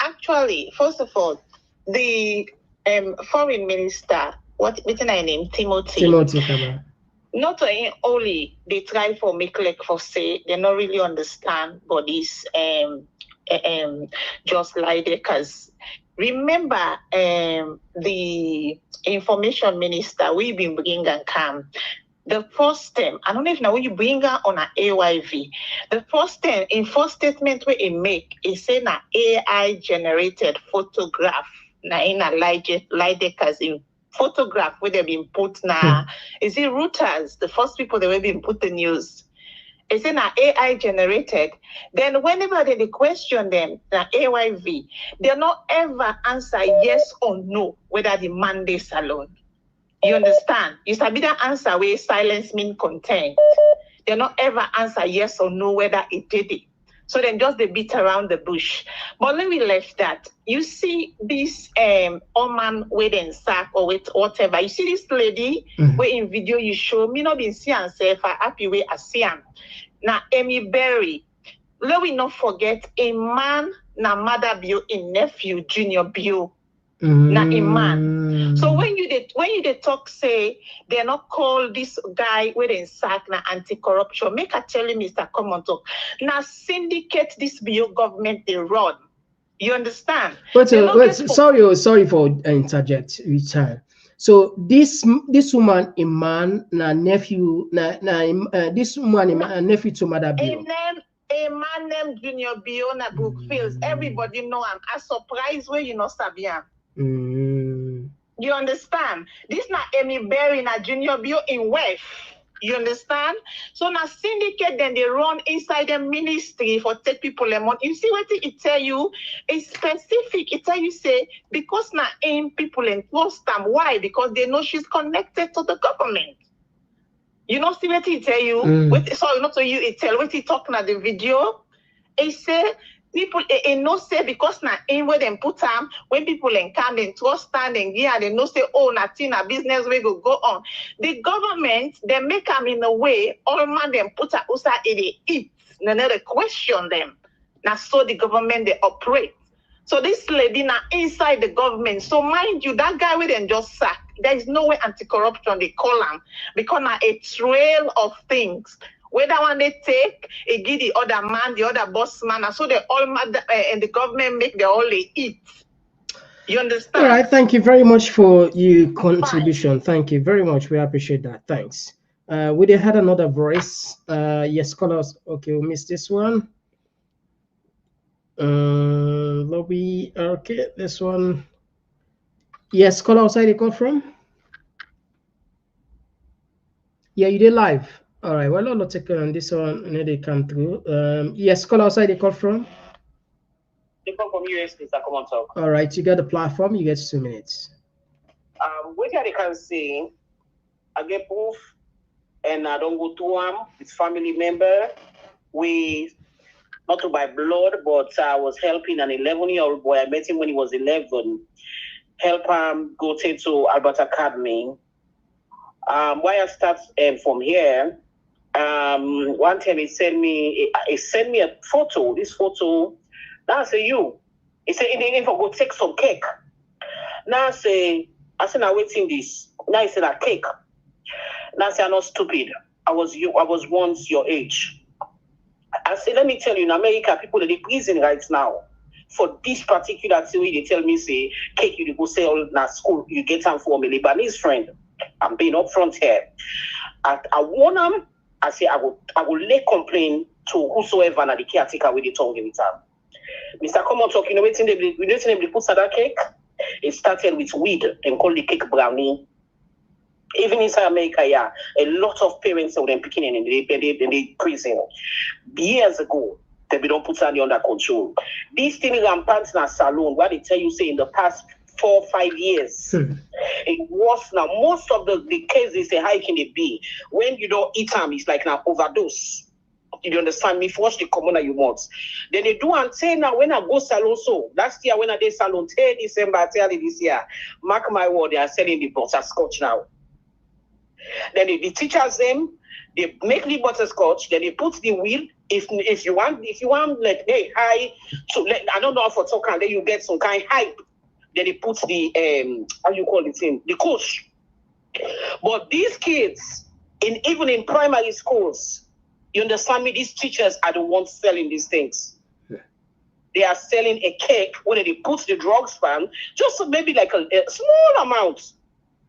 Actually, first of all, the foreign minister, what's her name? Timothy. Not only they try for make like for say they not really understand bodies just like that, because remember the information minister we been bringing and come the first term, I don't know if now when you bring her on an AYV, the first term, in first statement where it make, it say na AI generated photograph, na in a like as in photograph where they've been put na, is it Reuters, the first people that have been put the news. It's in an AI generated. Then whenever they question them, the AYV, they'll not ever answer yes or no whether the man is alone. You understand? You sabi that answer where silence mean content. They'll not ever answer yes or no whether it did it. So then just they beat around the bush. But let me left that. You see this woman with in sack or with whatever. You see this lady where in video you show me not been see and say if I happy way I see am. Now Amy Berry. Let we not forget a man na Maada Bio in nephew Junior Bio. Na a man. So when you did talk say they're not call this guy with in sack na anti-corruption. Make a tell him Mr. Komon-Tok. Now syndicate this Bio government they run. You understand? But sorry for interject return. So this woman a man na nephew this woman a nephew to Maada Bio. A man named Junior Bio na Brookfields. Everybody know him. A surprise where you know Sabian. You understand? This na Amy Berry na Junior Bio in West. You understand? So now syndicate then they run inside the ministry for take people a month. You see what it tell you? It's specific. It tell you say because now aim people enforce them. Why? Because they know she's connected to the government. You know, see what it tell you? Sorry, not to you. It tell what he talking at the video. It say people no say because now in where them put them when people come and trust standing here they no say oh nothing a business we go on. The government they make them in a way all man them put a usa it eat. They question them. Now so the government they operate. So this lady now inside the government. So mind you, that guy with them just sack. There is no way anti-corruption they call him because now a trail of things. Whether one they take, it give the other man, the other boss man, and so they all and the government make the all they eat. You understand? All right, thank you very much for your contribution. Thank you very much. We appreciate that. Thanks. We had another voice. Yes, callers. Okay, we missed this one. Lobby. Okay, this one. Yes, caller outside they call from. Yeah, you did live. All right, well, I'll take on this one and then they come through. Yes, call outside they call from. They come from US, Mr. Komon-Tok. All right, you got the platform, you get 2 minutes. What they can say, I get proof and I don't go to him, his family member. We, not by blood, but I was helping an 11-year-old boy. I met him when he was 11. Help him go to Albert Academy. Why I start from here, one time he sent me a photo. This photo, now I say you. He said, if I go take some cake. Now I said, I'm waiting this. Now he said, a cake. Now I said, I'm not stupid. I was once your age. I said, let me tell you, in America, people are in prison right now. For this particular thing, they tell me, say, cake you go sell in school, you get them from a Lebanese friend. I'm being upfront here. I warn them. I say I will lay complaint to whosoever na the caretaker with the tongue in time. Mr. Komon-Tok, you know what they put that cake? It started with weed and called the cake brownie. Even inside America, yeah, a lot of parents of them picking in the prison. Years ago, they don't put that under control. These things rampant in a salon, what they tell you say in the past 4 or 5 years. It was now most of the cases say how can it be when you don't eat them it's like now overdose. You understand me? Watch the common you want. Then they do and say now when I go salon so last year when I did salon 10 December this year, mark my word, they are selling the butterscotch now. Then the teachers them they make the butterscotch, then they put the wheel. If you want like hey hi to let I don't know how for talk and then you get some kind of hype. Then they put the how you call it in the coach. But these kids, even in primary schools, you understand me? These teachers are the ones selling these things. Yeah. They are selling a cake where they put the drugs from just maybe like a small amount.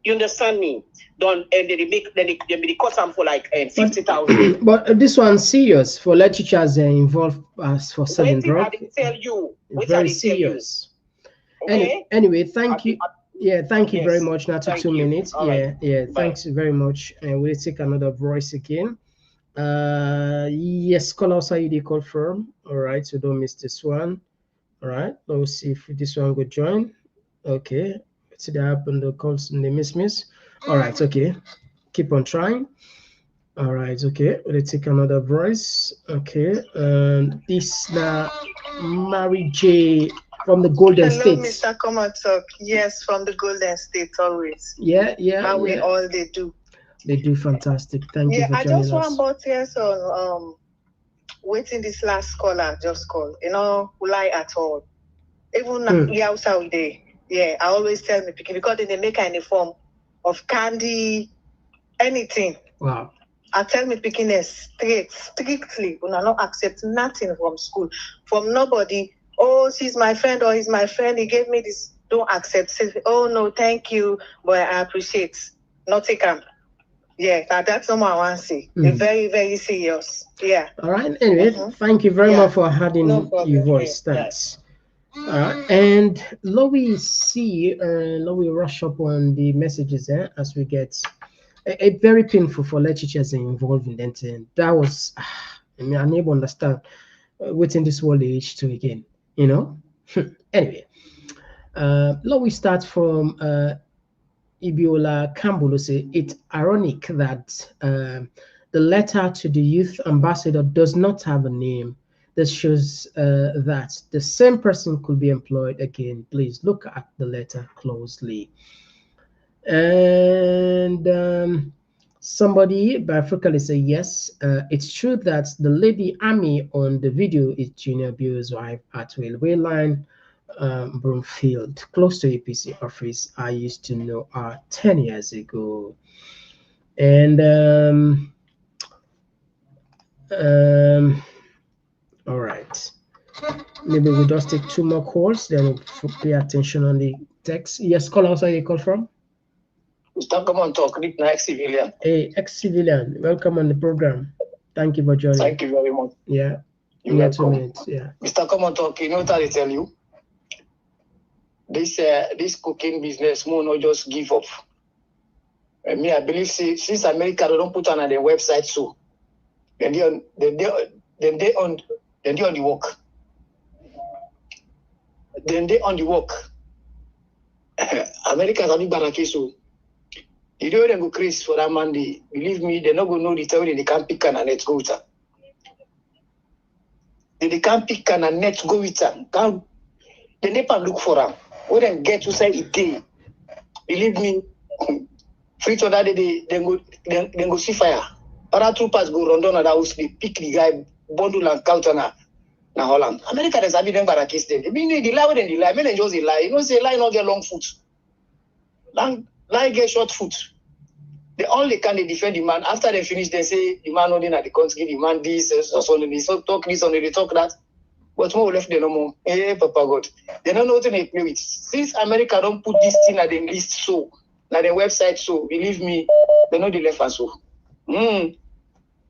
You understand me? Don't and they cost them for like 50,000. But this one's serious for teachers involved as for selling drugs. I tell you, it's very serious. Okay? Anyway, thank you. Yeah, thank you very much. Now to 2 minutes. All yeah, right. yeah. Bye. Thanks very much. And we'll take another voice again. Yes, call us how you call from. All right, so don't miss this one. All right, let's see if this one will join. Okay, let's see that happen. The calls and the miss. All right, okay, keep on trying. All right, okay, let's take another voice. Okay, this now Mary J from the Golden State. Hello, Mr. Komon-Tok. Yes, from the Golden State always. Yeah. How we all they do. They do fantastic. Thank you for joining us. I just want about yes on waiting this last caller just call. You know, lie at all. Even we outside there. Yeah, I always tell me because they make any form of candy, anything. Wow. I tell me picking strictly, when I not accept nothing from school, from nobody. Oh, she's my friend or he's my friend. He gave me this. Don't accept. Say, oh no, thank you, but I appreciate. Not take him. Yeah, that's not what I want to say. They're very, very serious. Yeah. All right. Anyway, thank you very much for adding your voice. Thanks. And let me rush up on the messages as we get a very painful for teachers involved in that. And that was, I'm able to understand within this world age to again, you know. Anyway, let me start from Ibiola Kambulu say it's ironic that the letter to the youth ambassador does not have a name. This shows that the same person could be employed again. Please look at the letter closely. And somebody bifurcally say yes, it's true that the lady Ami on the video is Junior Bio's wife at railway line Broomfield, close to APC office. I used to know her 10 years ago. And all right, maybe we'll just take 2 more calls, then we'll pay attention on the text. Yes, call us. Where you call from? Mr. Komon-Tok, ex-civilian. Hey, ex-civilian, welcome on the program. Thank you for joining. Thank you very much. Yeah, you're welcome. 2 minutes. Yeah, Mr. Komon-Tok, you know what I tell you? This cooking business, more not just give up. I believe since America don't put on their website, so then they on the work. Then they on the work. Americans are big baraki, so you don't even go crazy for that Monday. Believe me, they're not going to know the time they can't pick and net go with them. They can't pick and net go with them. Then they can look for them. When they get to say it day, believe me, free to that day, they go see fire. Other troopers go run down at the house, they pick the guy, bundle and counter na Holland. America is having them baraki them. They mean the lie when they lie, men just lie. You know, say lie not get long foot. Lie get short foot. They only can they defend the man. After they finish, they say the man only at the country, the man this, so talk this, on they talk that. But more left they no more. Hey, Papa God. They don't know what they play with. Since America don't put this thing at the list so, at the website so, believe me, they know the left and so.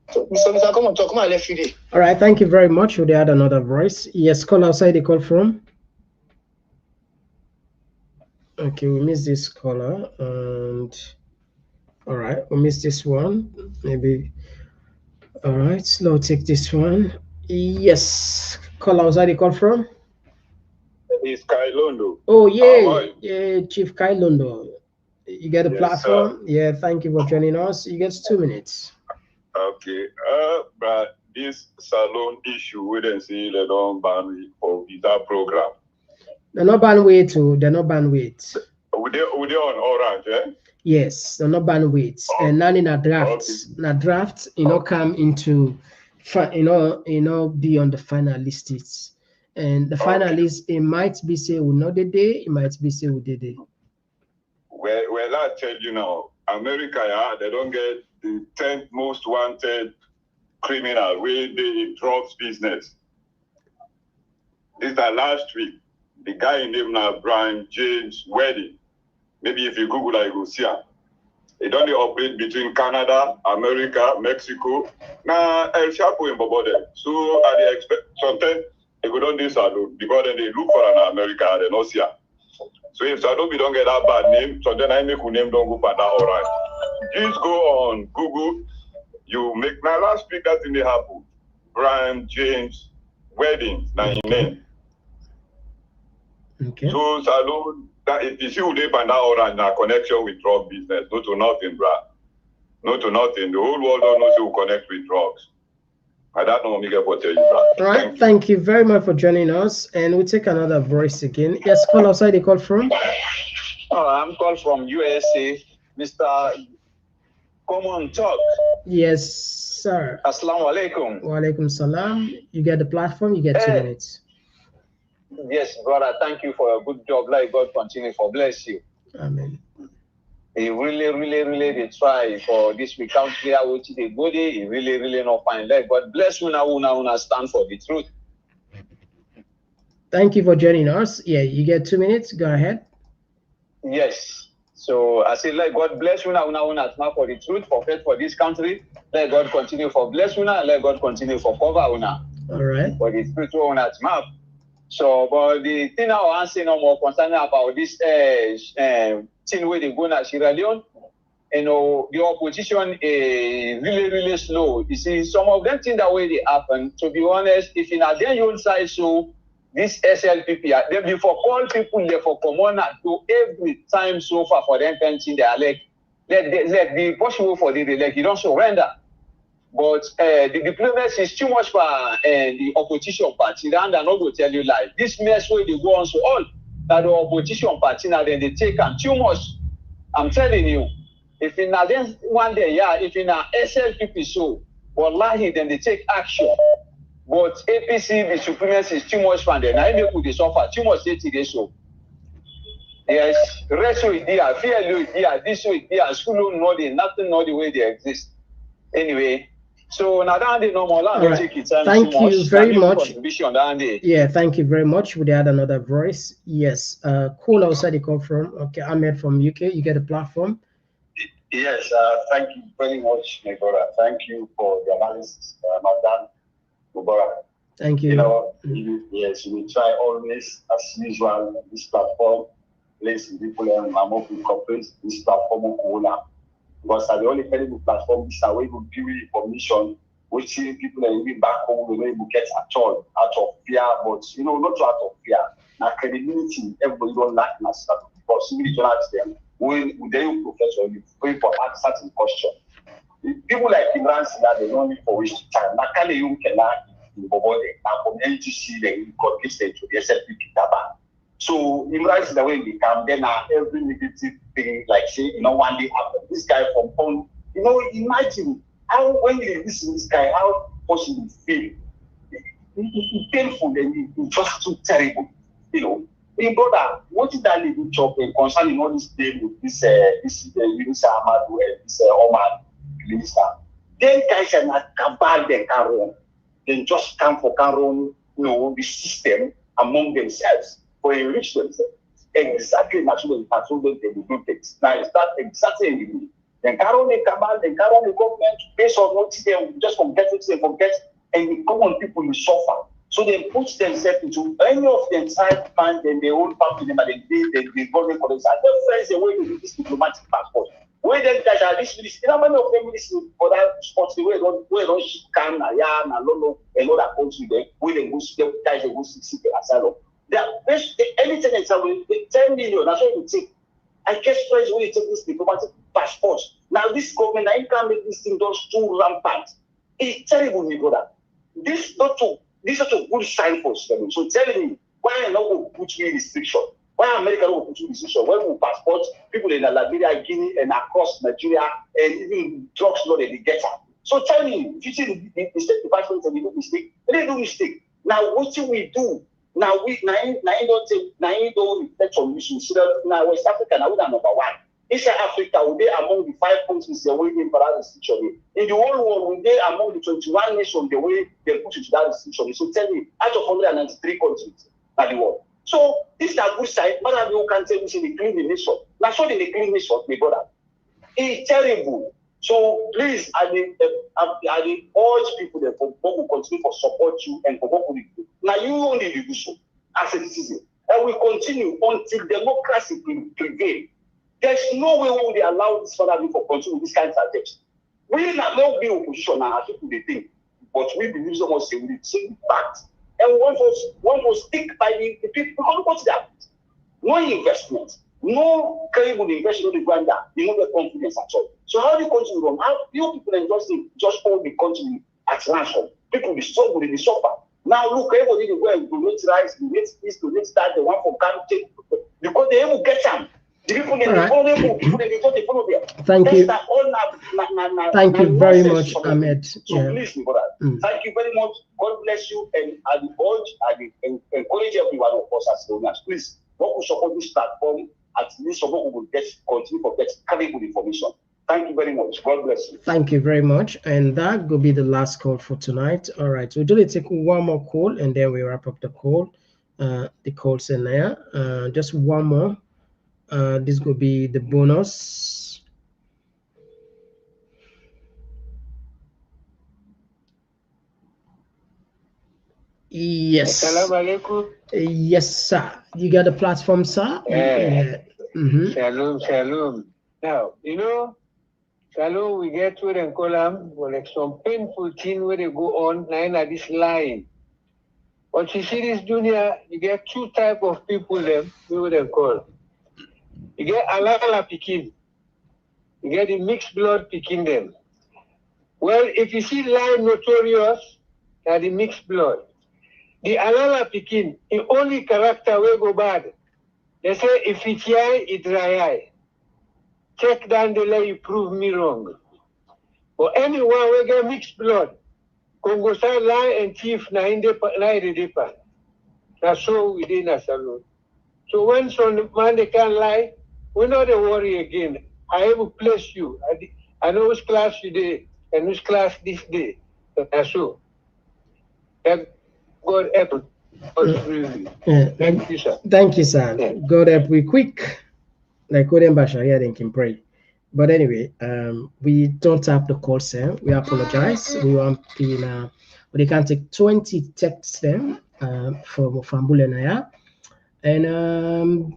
So, Mr. Komon-Tok, come on, left you. All right, thank you very much. Would they add another voice? Yes, call outside the call from. Okay, we missed this caller, and all right, we missed this one. Maybe. All right, so let's take this one. Yes, call outside the call from. It's Kai Londo. Oh yeah, Chief Kai Londo. You get the platform. Sir. Yeah, thank you for joining us. You get 2 minutes. Okay, but this salon issue, we didn't see they don't ban for visa program. They're not ban weight too. They're not ban weight. Would they on orange, eh? Yes, they're not ban weight. And none in a draft. Na draft, come into, be on the final lists. And the final list, it might be say we know the day, it might be say we did it. Well, I tell you now, America, they don't get the 10th most wanted criminal where they drugs business. This is last week. The guy named now Brian James Wedding. Maybe if you Google, I go see him. It only operate between Canada, America, Mexico. Now El Chapo in Bobode. So I expect sometimes they go down this alone because then they look for an America and they not see. So if Sadobi don't get that bad name, so then I make a name don't go for that all right. Just go on Google. You make my last week that in the happen. Brian James wedding, now in name. Okay. So Salon, that if you see who they find out orange now connection with drug business, no to nothing, bruh. No to nothing. The whole world don't know who connect with drugs. I don't know Miguel what tell you, bruh. All right, thank you very much for joining us. And we'll take another voice again. Yes, call outside the call from. I'm called from USA, Mr. Komon-Tok. Yes, sir. Assalamu alaikum. Wa alaikum salam. You get the platform, you get 2 minutes. Yes, brother, thank you for a good job. Like God continue for bless you. Amen. He really they try for this week country which they go there. He really not find like God bless you now stand for the truth. Thank you for joining us. Yeah, you get 2 minutes. Go ahead. Yes. So I say like God bless you now stand for the truth, for faith for this country. Let God continue for bless you now, let God continue for cover una. All right. For the truth on that map. So, but the thing I want to say no more concerning about this thing where they go to Sierra Leone, you know, the opposition is really slow. You see, some of them things that way they happen. To be honest, if in a their own side, so this SLPP, they before call people there for Komon-Tok to every time so far for them pension they are like, let the possible for the like you don't surrender. But the diplomacy is too much for the opposition party. And I'm not going to tell you lie. This mess where they go on so all that the opposition party now then they take on too much. I'm telling you, if in a then one day, yeah, if in a SLPP so, wallahi, then they take action. But APC, the supremacy is too much for them. Now they put this offer too much today so. Yes, rest with there, fear with there, this with there, school no the nothing know the way they exist. Anyway. So now that they normal, right. Thank you very much. Yeah, thank you very much. We had another voice. Yes, cool outside the call from. Okay, Ahmed from UK. You get a platform. Yes, thank you very much, my brother. Thank you for the analysis, Madam Mubarak. Thank you. You know, yes, we try always, as usual, on this platform, placing people and Mamoku corporates, this platform of because the only credible platform is a way to give information which people are even back home we don't even get at all out of fear, but you know, not out of fear. Now credibility, everybody don't like us because we don't ask them when they professor you pray for certain question. People like Imran that they don't need for waste time. Now can you can in Bobode now from NGC they incorporate to the SLPP Taba. So Imran the way they come, then every negative thing like say, you know, one day happen. This guy from home, you know, imagine how when you listen to this guy, how possible feel. It's painful and it's just too terrible. You know. Hey brother, what is that little job concerning all this thing with this Minister Amadu and this Omar Minister? Then guys are not cabal they can run. They just come for can run, you know, the system among themselves for enrich themselves. Exactly naturally that's what they do things. Now it's not exactly anything. Then can run the cabal, then can run the government based on what they just forget what they forget, and the common people will suffer. So they put themselves into any of them side man, then they own back to them and they go for themselves. And then friends the way to do this diplomatic passport. Where then guys are this ministry, how many of them ministry for that sports the way don't ship can na ya na lolo and all that country there, where they go see them guys they go seek asylum. They are best anything example 10 million, that's what you take. I guess friends when you take this diplomatic passport. Now this government I can't make this thing just too rampant. It's terrible, my brother. This is not a good sign for them. So telling me why I not put me restriction? Why America not put me restriction? Why we passport people in Liberia, Guinea, and across Nigeria, and even drugs not they get up. So tell me, if you see the State Department and they do mistake, they do mistake. Now what do we do? Now we don't reflect on issues. Now West Africa now we are number one. East Africa, we are among the 5 countries the way they put that restriction. In the whole world, we are among the 21 nations the way they put it to that restriction. So tell me, out of 193 countries in the world. So this is a good side. But you can tell me in the clean nation. Now, so in the clean nation, my brother. It's terrible. So please, I urge people that for God will continue to support you and for God will do. Now you only do so as a citizen. And we continue until democracy prevail. There's no way we will allow this further to continue with this kind of trajectory. We not be opposition now, as people they think, but we believe so much in the same fact. And we want to stick by the people because what's that? No investment, no credible investment on the ground that you know the confidence at all. So how do you continue from? How you people just hold the country at ransom? People be struggle, they be suffer. Now look, everybody go and donate rice, donate this, donate that, the one for country because they will get them. The people they follow them, people they don't follow them. Thank you. Thank you very much, Ahmed. So please, brother, thank you very much. God bless you, and I encourage everyone of us as donors. Please, what will support this platform? At least support will continue to get credible information. Thank you very much. God bless you. Thank you very much. And that will be the last call for tonight. All right. We'll do take one more call and then we wrap up the call. The calls in there. Just one more. This will be the bonus. Yes. Assalamu alaikum. Yes, sir. You got the platform, sir? Yeah. Shalom, shalom. Now, you know, shalom, we get to the column, like some painful thing where they go on, nine at this line. But you see this dunya, you get two type of people them, we would call. You get alala picking. You get the mixed blood picking them. Well, if you see line notorious, now the mixed blood. The alala picking, the only character will go bad. They say if it's eye, it dry eye. Check down the line, you prove me wrong. But anyone will get mixed blood. Congo say lie and thief na in the depa. That's so within a salon. So when some man they can't lie, we not the worry again. I will place you. I know which class you did and which class this day. That's so. That God help. Thank you, sir. Thank you, sir. Yeah. God help we quick. Like Odin Bashar here, then can pray. But anyway, we don't have the call, sir. We apologize. We want to now, but they can take 20 texts them from Bulenaya. And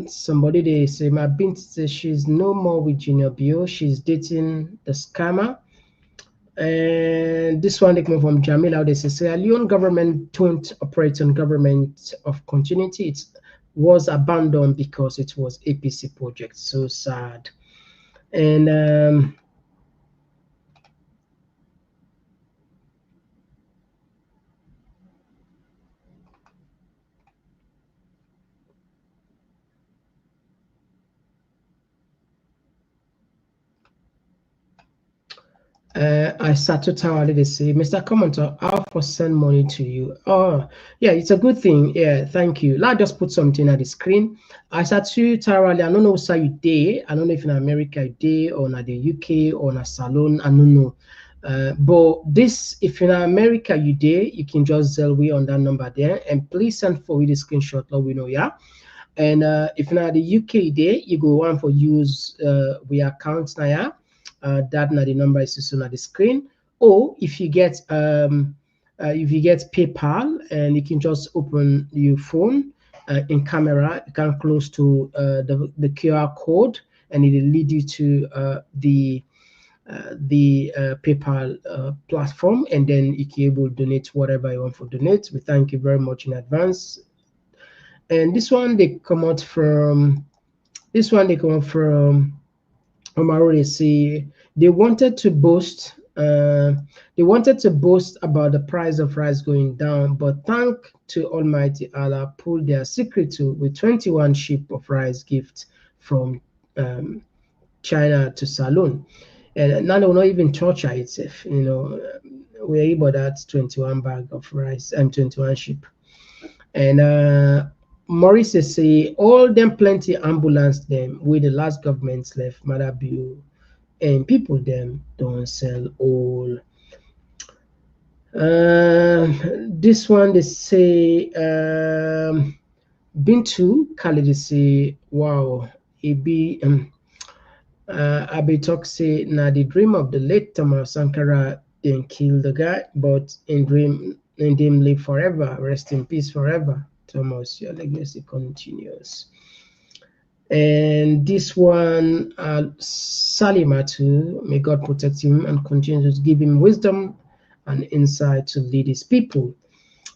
somebody they say my bint says she's no more with Junior Bio. She's dating the scammer. And this one they come from Jamila. They say Sierra Leone government don't operate on government of continuity. It was abandoned because it was APC project. So sad. And I started to tell they say, Mr. Komon-Tok, I'll for send money to you. Oh, yeah, it's a good thing. Yeah, thank you. Let's just put something at the screen. I started to tell I don't know how you day. I don't know if in America you day or in the UK or in a salon. I don't know. But this, if in America you day, you can just sell we on that number there. And please send for the screenshot. Let we know, yeah. And if in the UK day, you go on for use we accounts now, yeah. That now the number is also on the screen, or if you get PayPal and you can just open your phone in camera, you can close to the QR code and it will lead you to the PayPal platform, and then you can able to donate whatever you want to donate. We thank you very much in advance. And this one they come out from Omaro. They say they wanted to boast about the price of rice going down, but thank to Almighty Allah pulled their secret to with 21 ship of rice gift from China to Salon. And now they will not even torture itself, you know. We're able that 21 bag of rice and 21 ship. And Maurice say all them plenty ambulance them with the last governments left Maada Bio, and people them don't sell all. This one they say Bintu Khalid say, wow, it be Abitok say, now the dream of the late Thomas Sankara didn't kill the guy, but in dream live forever. Rest in peace forever. Thomas, your legacy continues. And this one, Salimatu, may God protect him and continue to give him wisdom and insight to lead his people.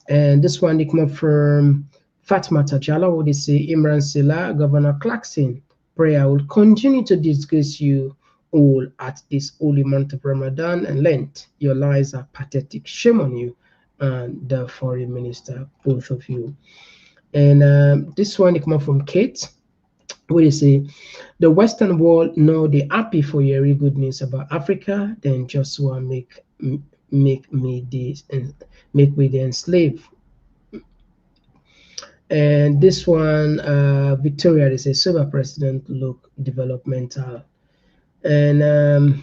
And this one, they come up from Fatma Tajala, who they say, Imran Silla, Governor Clarkson, prayer will continue to disgrace you all at this holy month of Ramadan and Lent. Your lies are pathetic. Shame on you and the foreign minister, both of you. And this one, they come up from Kate, where they say, the Western world know they're happy for hearing good news about Africa, then just want make me the enslaved. And this one, Victoria, they say, Silver President look developmental. And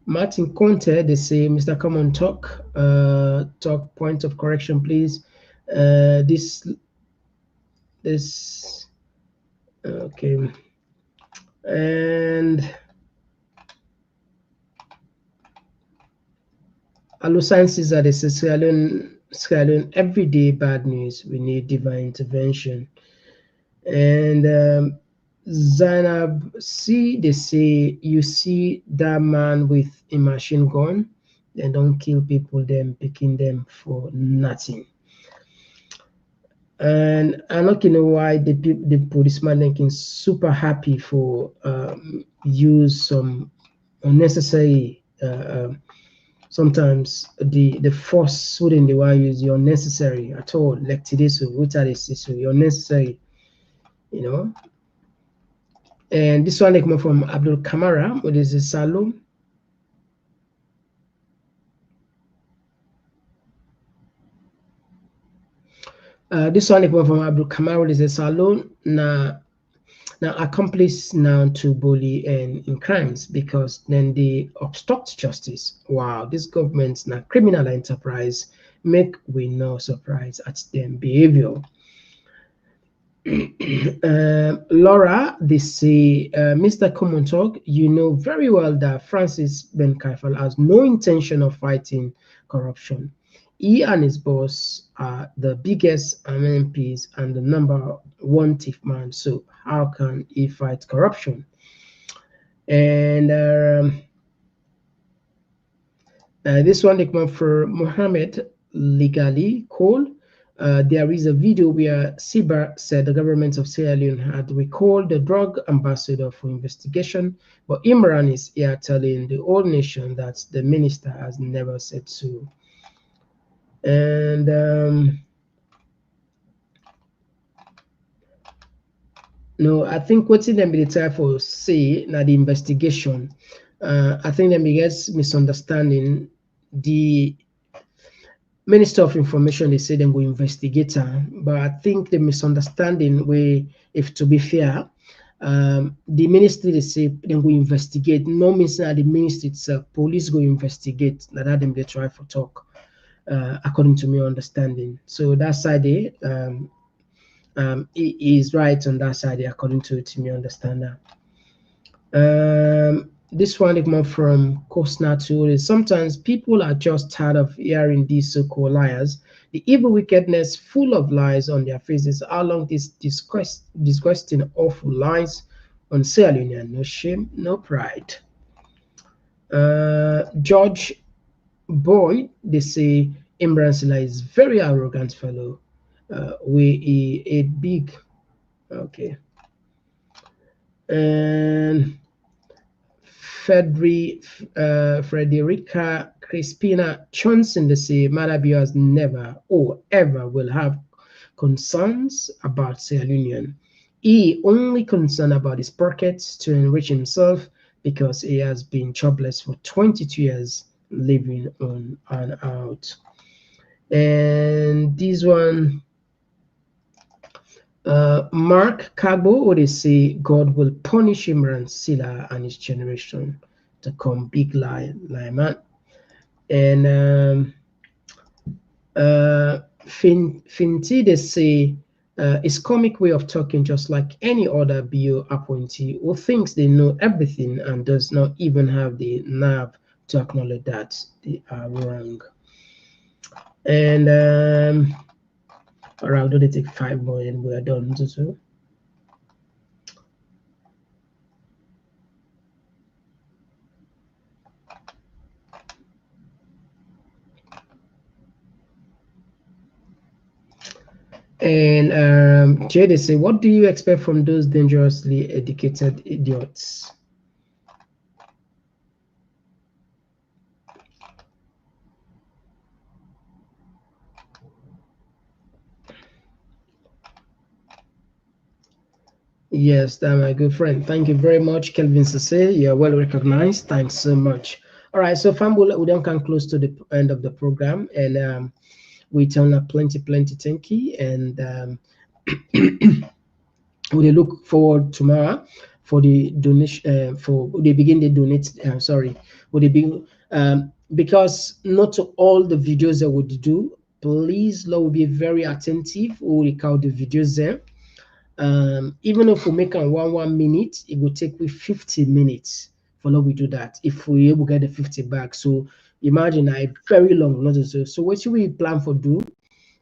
Martin Conte, they say, Mr. Komon-Tok, talk point of correction, please. This, okay. And Alu Sciences are the Sierra Leone, everyday bad news. We need divine intervention. And Zainab C, they say, you see that man with a machine gun, they don't kill people, them picking them for nothing. And I'm not know why the policeman looking super happy for use some unnecessary sometimes the force wouldn't the one use the unnecessary at all, like today, so unnecessary, you know. And this one like more from Abdul Kamara, what is a Salom. This one like more from Abdul Kamara, what is a Salon now accomplice now to bully and in crimes because then they obstruct justice. Wow, this government's now criminal enterprise make we no surprise at them behavior. Laura, they say, Mr. Komon-Tok, you know very well that Francis Ben Kaifal has no intention of fighting corruption. He and his boss are the biggest MPs and the #1 thief man. So how can he fight corruption? And this one, they come for Mohammed Legally Cole. There is a video where Siba said the government of Sierra Leone had recalled the drug ambassador for investigation, but Imran is here telling the whole nation that the minister has never said so. And no, I think what's in them be the time for say now the investigation. I think them gets misunderstanding. The Minister of Information, they say them go investigate her, but I think the misunderstanding way, if to be fair, the ministry they say them go investigate. No means that the ministry itself, police go investigate. That them they try for talk. According to my understanding, so that side he is right on that side according to me understand that. This one is more from Kosna too. Is sometimes people are just tired of hearing these so-called liars, the evil wickedness full of lies on their faces. How long this disgusting awful lies on Sierra Leone, no shame, no pride. George Boy, they say Imran Silla is very arrogant fellow. We a big, okay. And Frederica Crispina Johnson, they say Maada Bio has never or ever will have concerns about Sierra Leone. He only concerned about his pockets to enrich himself because he has been jobless for 22 years. Living on and out. And this one, Mark Kagbo, what they say, God will punish Imran Silla and his generation to come big lie man. And Finti, they say It's comic way of talking, just like any other BO appointee who thinks they know everything and does not even have the nerve to acknowledge that they are wrong. And all right, we'll take 5 more and we're done. So. And Jay, they say, what do you expect from those dangerously educated idiots? Yes, that's my good friend. Thank you very much, Kelvin Sase. You're well recognized. Thanks so much. All right, so fam, we don't come close to the end of the program, and we tell plenty thank you, and we look forward tomorrow for the donation. For they begin the donate. Sorry, would they begin? Because not all the videos that we do. Please, Lord, will be very attentive. We will record the videos there. Even if we make a 1 minute, it will take 50 minutes for now we do that if we able to get the 50 back. So imagine a very long notice. So what should we plan for do?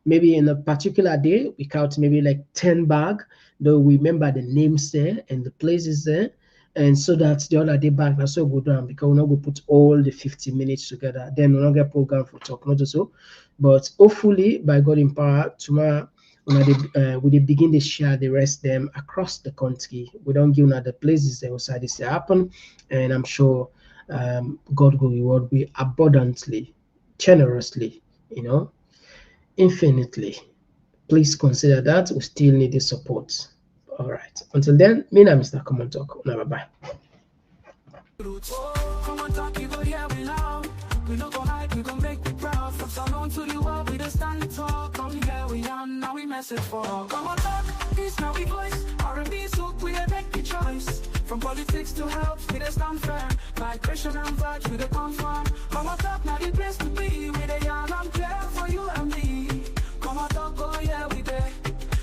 Maybe in a particular day we count maybe like 10 bag, though we remember the names there and the places there, and so that the other day back that's so good down, because we're not going to put all the 50 minutes together, then we're not get program for talk, not so. But hopefully by God in power tomorrow we begin to share the rest them across the country. We don't give the places that also this happen, and I'm sure God will reward we abundantly, generously, infinitely. Please consider that. We still need the support. All right. Until then, me and Mr. Komon-Tok. Bye bye. We no go hide, we gon' make it proud. From Salon to the world, we just stand tall. Come here, we on, now we mess it for. Komon-Tok, this now we voice. R&B soup, we make the choice. From politics to health, we just stand firm. Migration and vibes, we the confirm. Komon-Tok, now the place to be. We the young and clear for you and me. Komon-Tok, oh yeah, we there.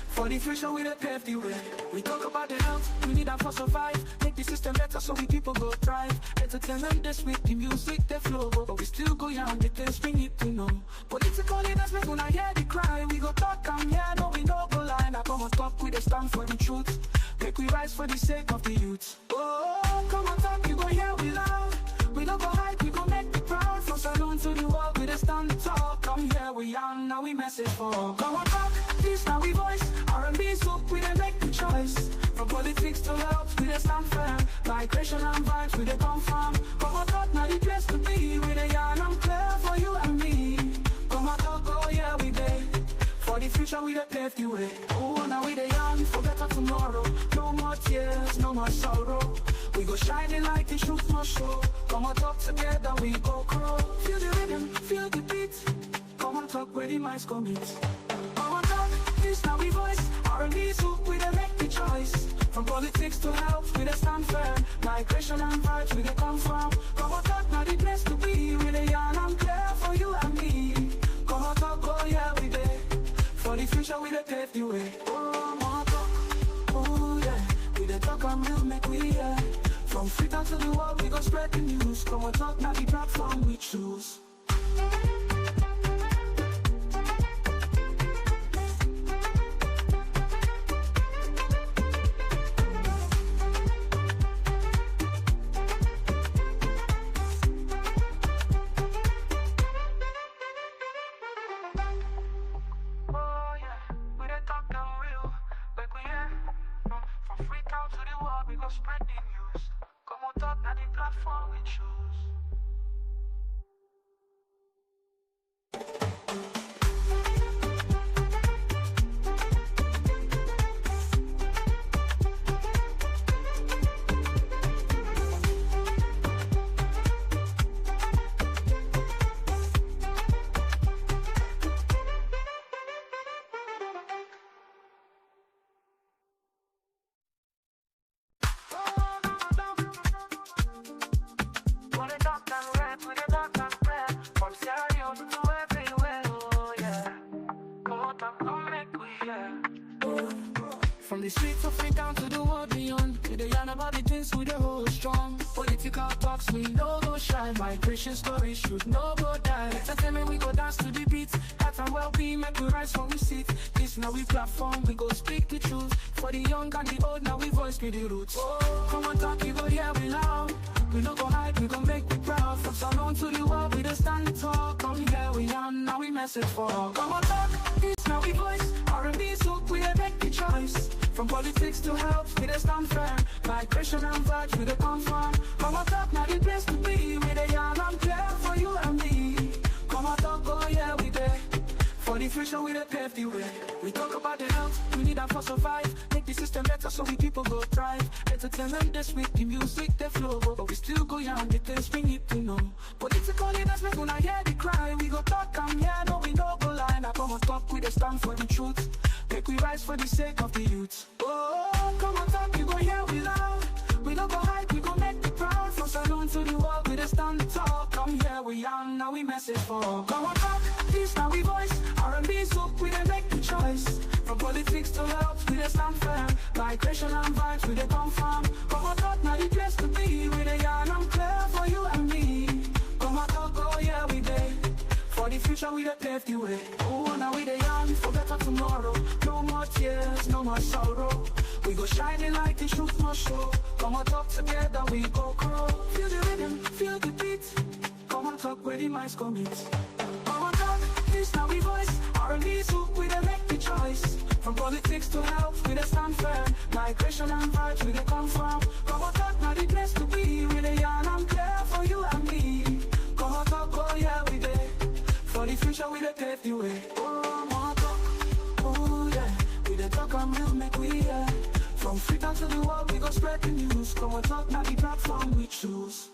For the future, we the pave the way. We talk about the health, we need that for survive. Make the system better so we people go thrive. Entertainment this week, the music, the flow. But we still go young, the things we need to know. Political leaders make when I hear the cry. We go talk and yeah, no, we no go lie. Now Komon-Tok, we the stand for the truth. Make we rise for the sake of the youth. Oh, Komon-Tok, you go hear we loud. We no go hide, we go make the proud. From Salon to the world, we the stand tall. Come here, we young, now we mess it for. Komon-Tok, this now we voice. R&B soup, we didn't make the choice. From politics to health, we didn't stand firm. Migration and vibes, we didn't confirm. Komon-Tok, now the place to be. We the young and clear for you and me. Komon-Tok, oh yeah, we there. For the future, we the pave the way. Oh, now we the young, for better tomorrow. No more tears, no more sorrow. We go shining like the truth must show. Komon-Tok, together we go grow. Feel the rhythm, feel the beat. Komon-Tok, where the minds commit. Komon-Tok, this now we voice. R&B soup, we the make the choice. From politics to health, we the stand firm. Migration and vibes, we the confirm. Komon-Tok, now the place to be. We the young and clear for you and me. Komon-Tok, oh yeah, we there. For the future, we the pave the way. Oh, Komon-Tok, oh yeah. We the talk and we'll make we yeah. From Freetown to the world, we go spread the news. Komon-Tok, now the platform we choose. Spread the news. Komon-Tok, now the platform we choose. From the streets of Freetown to the world beyond, we dey yarn about the things we dey hold strong. Political talks, we no go shy. Migration stories should no go die. Entertainment, we go dance to the beat. Health and well-being, make we rise from we seat. This now we platform, we go speak the truth. For the young and the old, now we voice with the roots. Komon-Tok, you go hear we loud. We no go hide, we go make we proud. From Salon to the world, we dey stand and talk. Come here, we yarn, now we message for all. Komon-Tok, this now we voice. R&B, so we dey make the choice. From politics to health, we dey stand firm. Migration and vibes, we dey confirm. Komon-Tok, now the place to be. We dey yarn and clear for you and me. Komon-Tok, oh yeah, we dey. For the future, we dey pave the way. We talk about the health, we need that for survive. Make the system better so we people go thrive. Entertainment this week, the music, the flow. But we still go yarn the things we need to know. Political leaders make una hear the cry. We go talk and yeah, no we no go lie. Now Komon-Tok, we dey stand for the truth. Make we rise for the sake of the youth. Oh, Komon-Tok, you go hear we loud. We no go hide, we go make the proud. From Salon to the world, we dey stand talk. Come here, we yarn, now we message for all. Komon-Tok, this now we voice. R&B, so we dey make the choice. From politics to health, we dey stand firm. Migration and vibes, we dey confirm. Komon-Tok, now the place to be. We dey yarn and clear for you and me. Komon-Tok, oh yeah, we dey. For the future, we dey pave the way. Oh, now we dey yarn for better tomorrow. No more tears, no more sorrow. We go shining like the truth must show. Komon-Tok, together we go grow. Feel the rhythm, feel the beat. Komon-Tok, where the minds commit. Komon-Tok, this now we voice. R&B, so we dey make the choice. From politics to health, we dey stand firm. Migration and vibes, we dey confirm. Komon-Tok, now the place to be. We dey yarn and clear for you and me. Komon-Tok, oh yeah, we dey. For the future, we dey pave the way. Oh, Komon-Tok, oh yeah. We dey talk and we'll make we hear. From Freetown to the world, we go spread the news. Komon-Tok, now the platform we choose.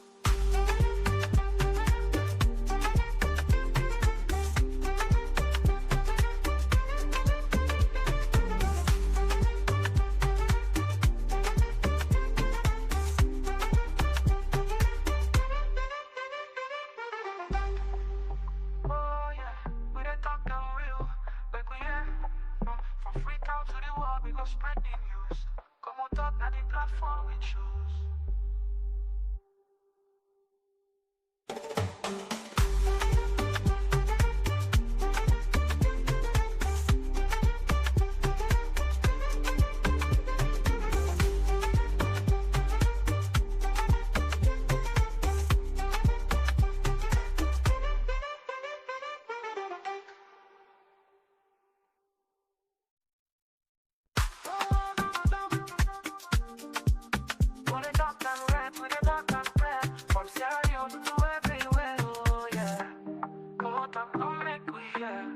Spread the news. Komon-Tok, now the platform we choose. From Sierra Leone to everywhere, oh yeah. Komon-Tok, come make we hear.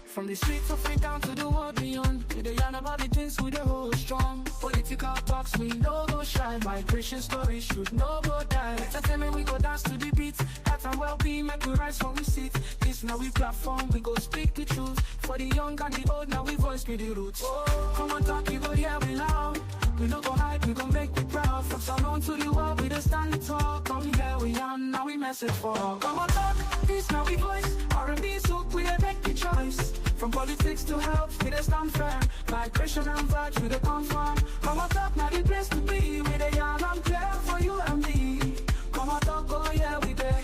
From the streets of Freetown to the world beyond, we dey yarn about the things we dey hold strong. Political talks, we no go shy. Migration stories should no go die. Entertainment, we go dance to the beat. Health and well-being, make we rise from we seat. This now we platform, we go speak the truth. For the young and the old, now we voice with the roots. Oh, Komon-Tok, you go hear we loud. We no go hide, we gon' make we proud. From Salon to the world, we dey stand and talk. Come here, we yarn, now we message for all. Komon-Tok, this now we voice. R&B, so we dey make the choice. From politics to health, we dey stand firm. Migration and vibes, we dey confirm. Komon-Tok, now the place to be. We dey yarn and clear for you and me. Komon-Tok, oh yeah, we dey.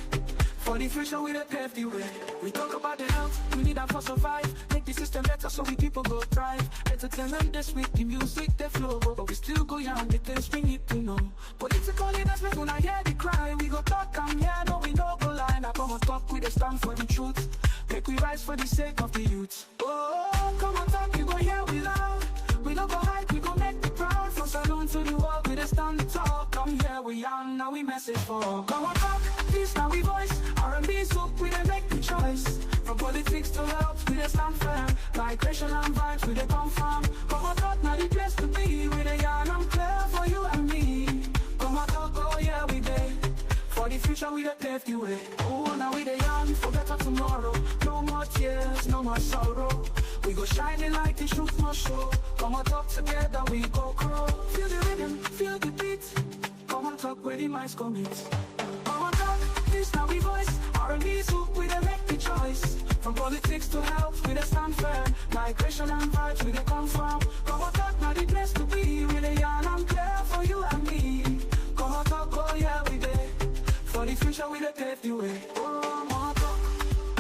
For the future, we dey pave the way. We talk about the health, we need that for survive. Make the system better so we people go thrive. Entertainment this week, the music, the flow. But we still go yarn the things we need to know. Political leaders make una hear the cry. We go talk and yeah, no we no go lie. Now Komon-Tok, we dey stand for the truth. Make we rise for the sake of the youth. Oh, Komon-Tok, you go hear we loud. We no go hide, we go make the proud. From Salon to the world, we dey stand and talk. Come here, we yarn, now we message for all. Komon-Tok, this now we voice. R&B, so we dey make the choice. From politics to health, we dey stand firm. Migration and vibes, we dey confirm. Komon-Tok, now the place to be. We dey yarn and clear for you and me. Komon-Tok, oh yeah, we dey. For the future, we dey pave the way. Oh, now we dey yarn for better tomorrow. No more tears, no more sorrow. We go shining like the truth must show. Komon-Tok, together we go grow. Feel the rhythm, feel the beat. Komon-Tok, where the minds commit. Komon-Tok, voice, now we voice. Our needs hook, we don't make the choice. From politics to health, we don't stand firm. Migration and vibes, we don't come from. Komon-Tok, now the place to be. We dey yarn and clear for you and me. Komon-Tok, oh yeah, we dey. For the future, we dey pave the way. Komon-Tok,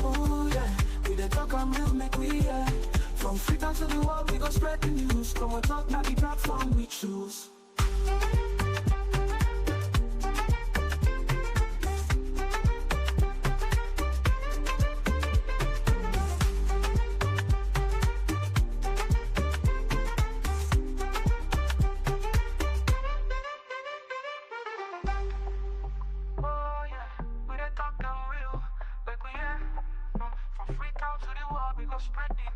oh yeah. We dey talk and we'll make we yeah. From Freetown to the world, we go spread the news. Komon-Tok, now the platform we choose. From Freetown to the world, we go spread the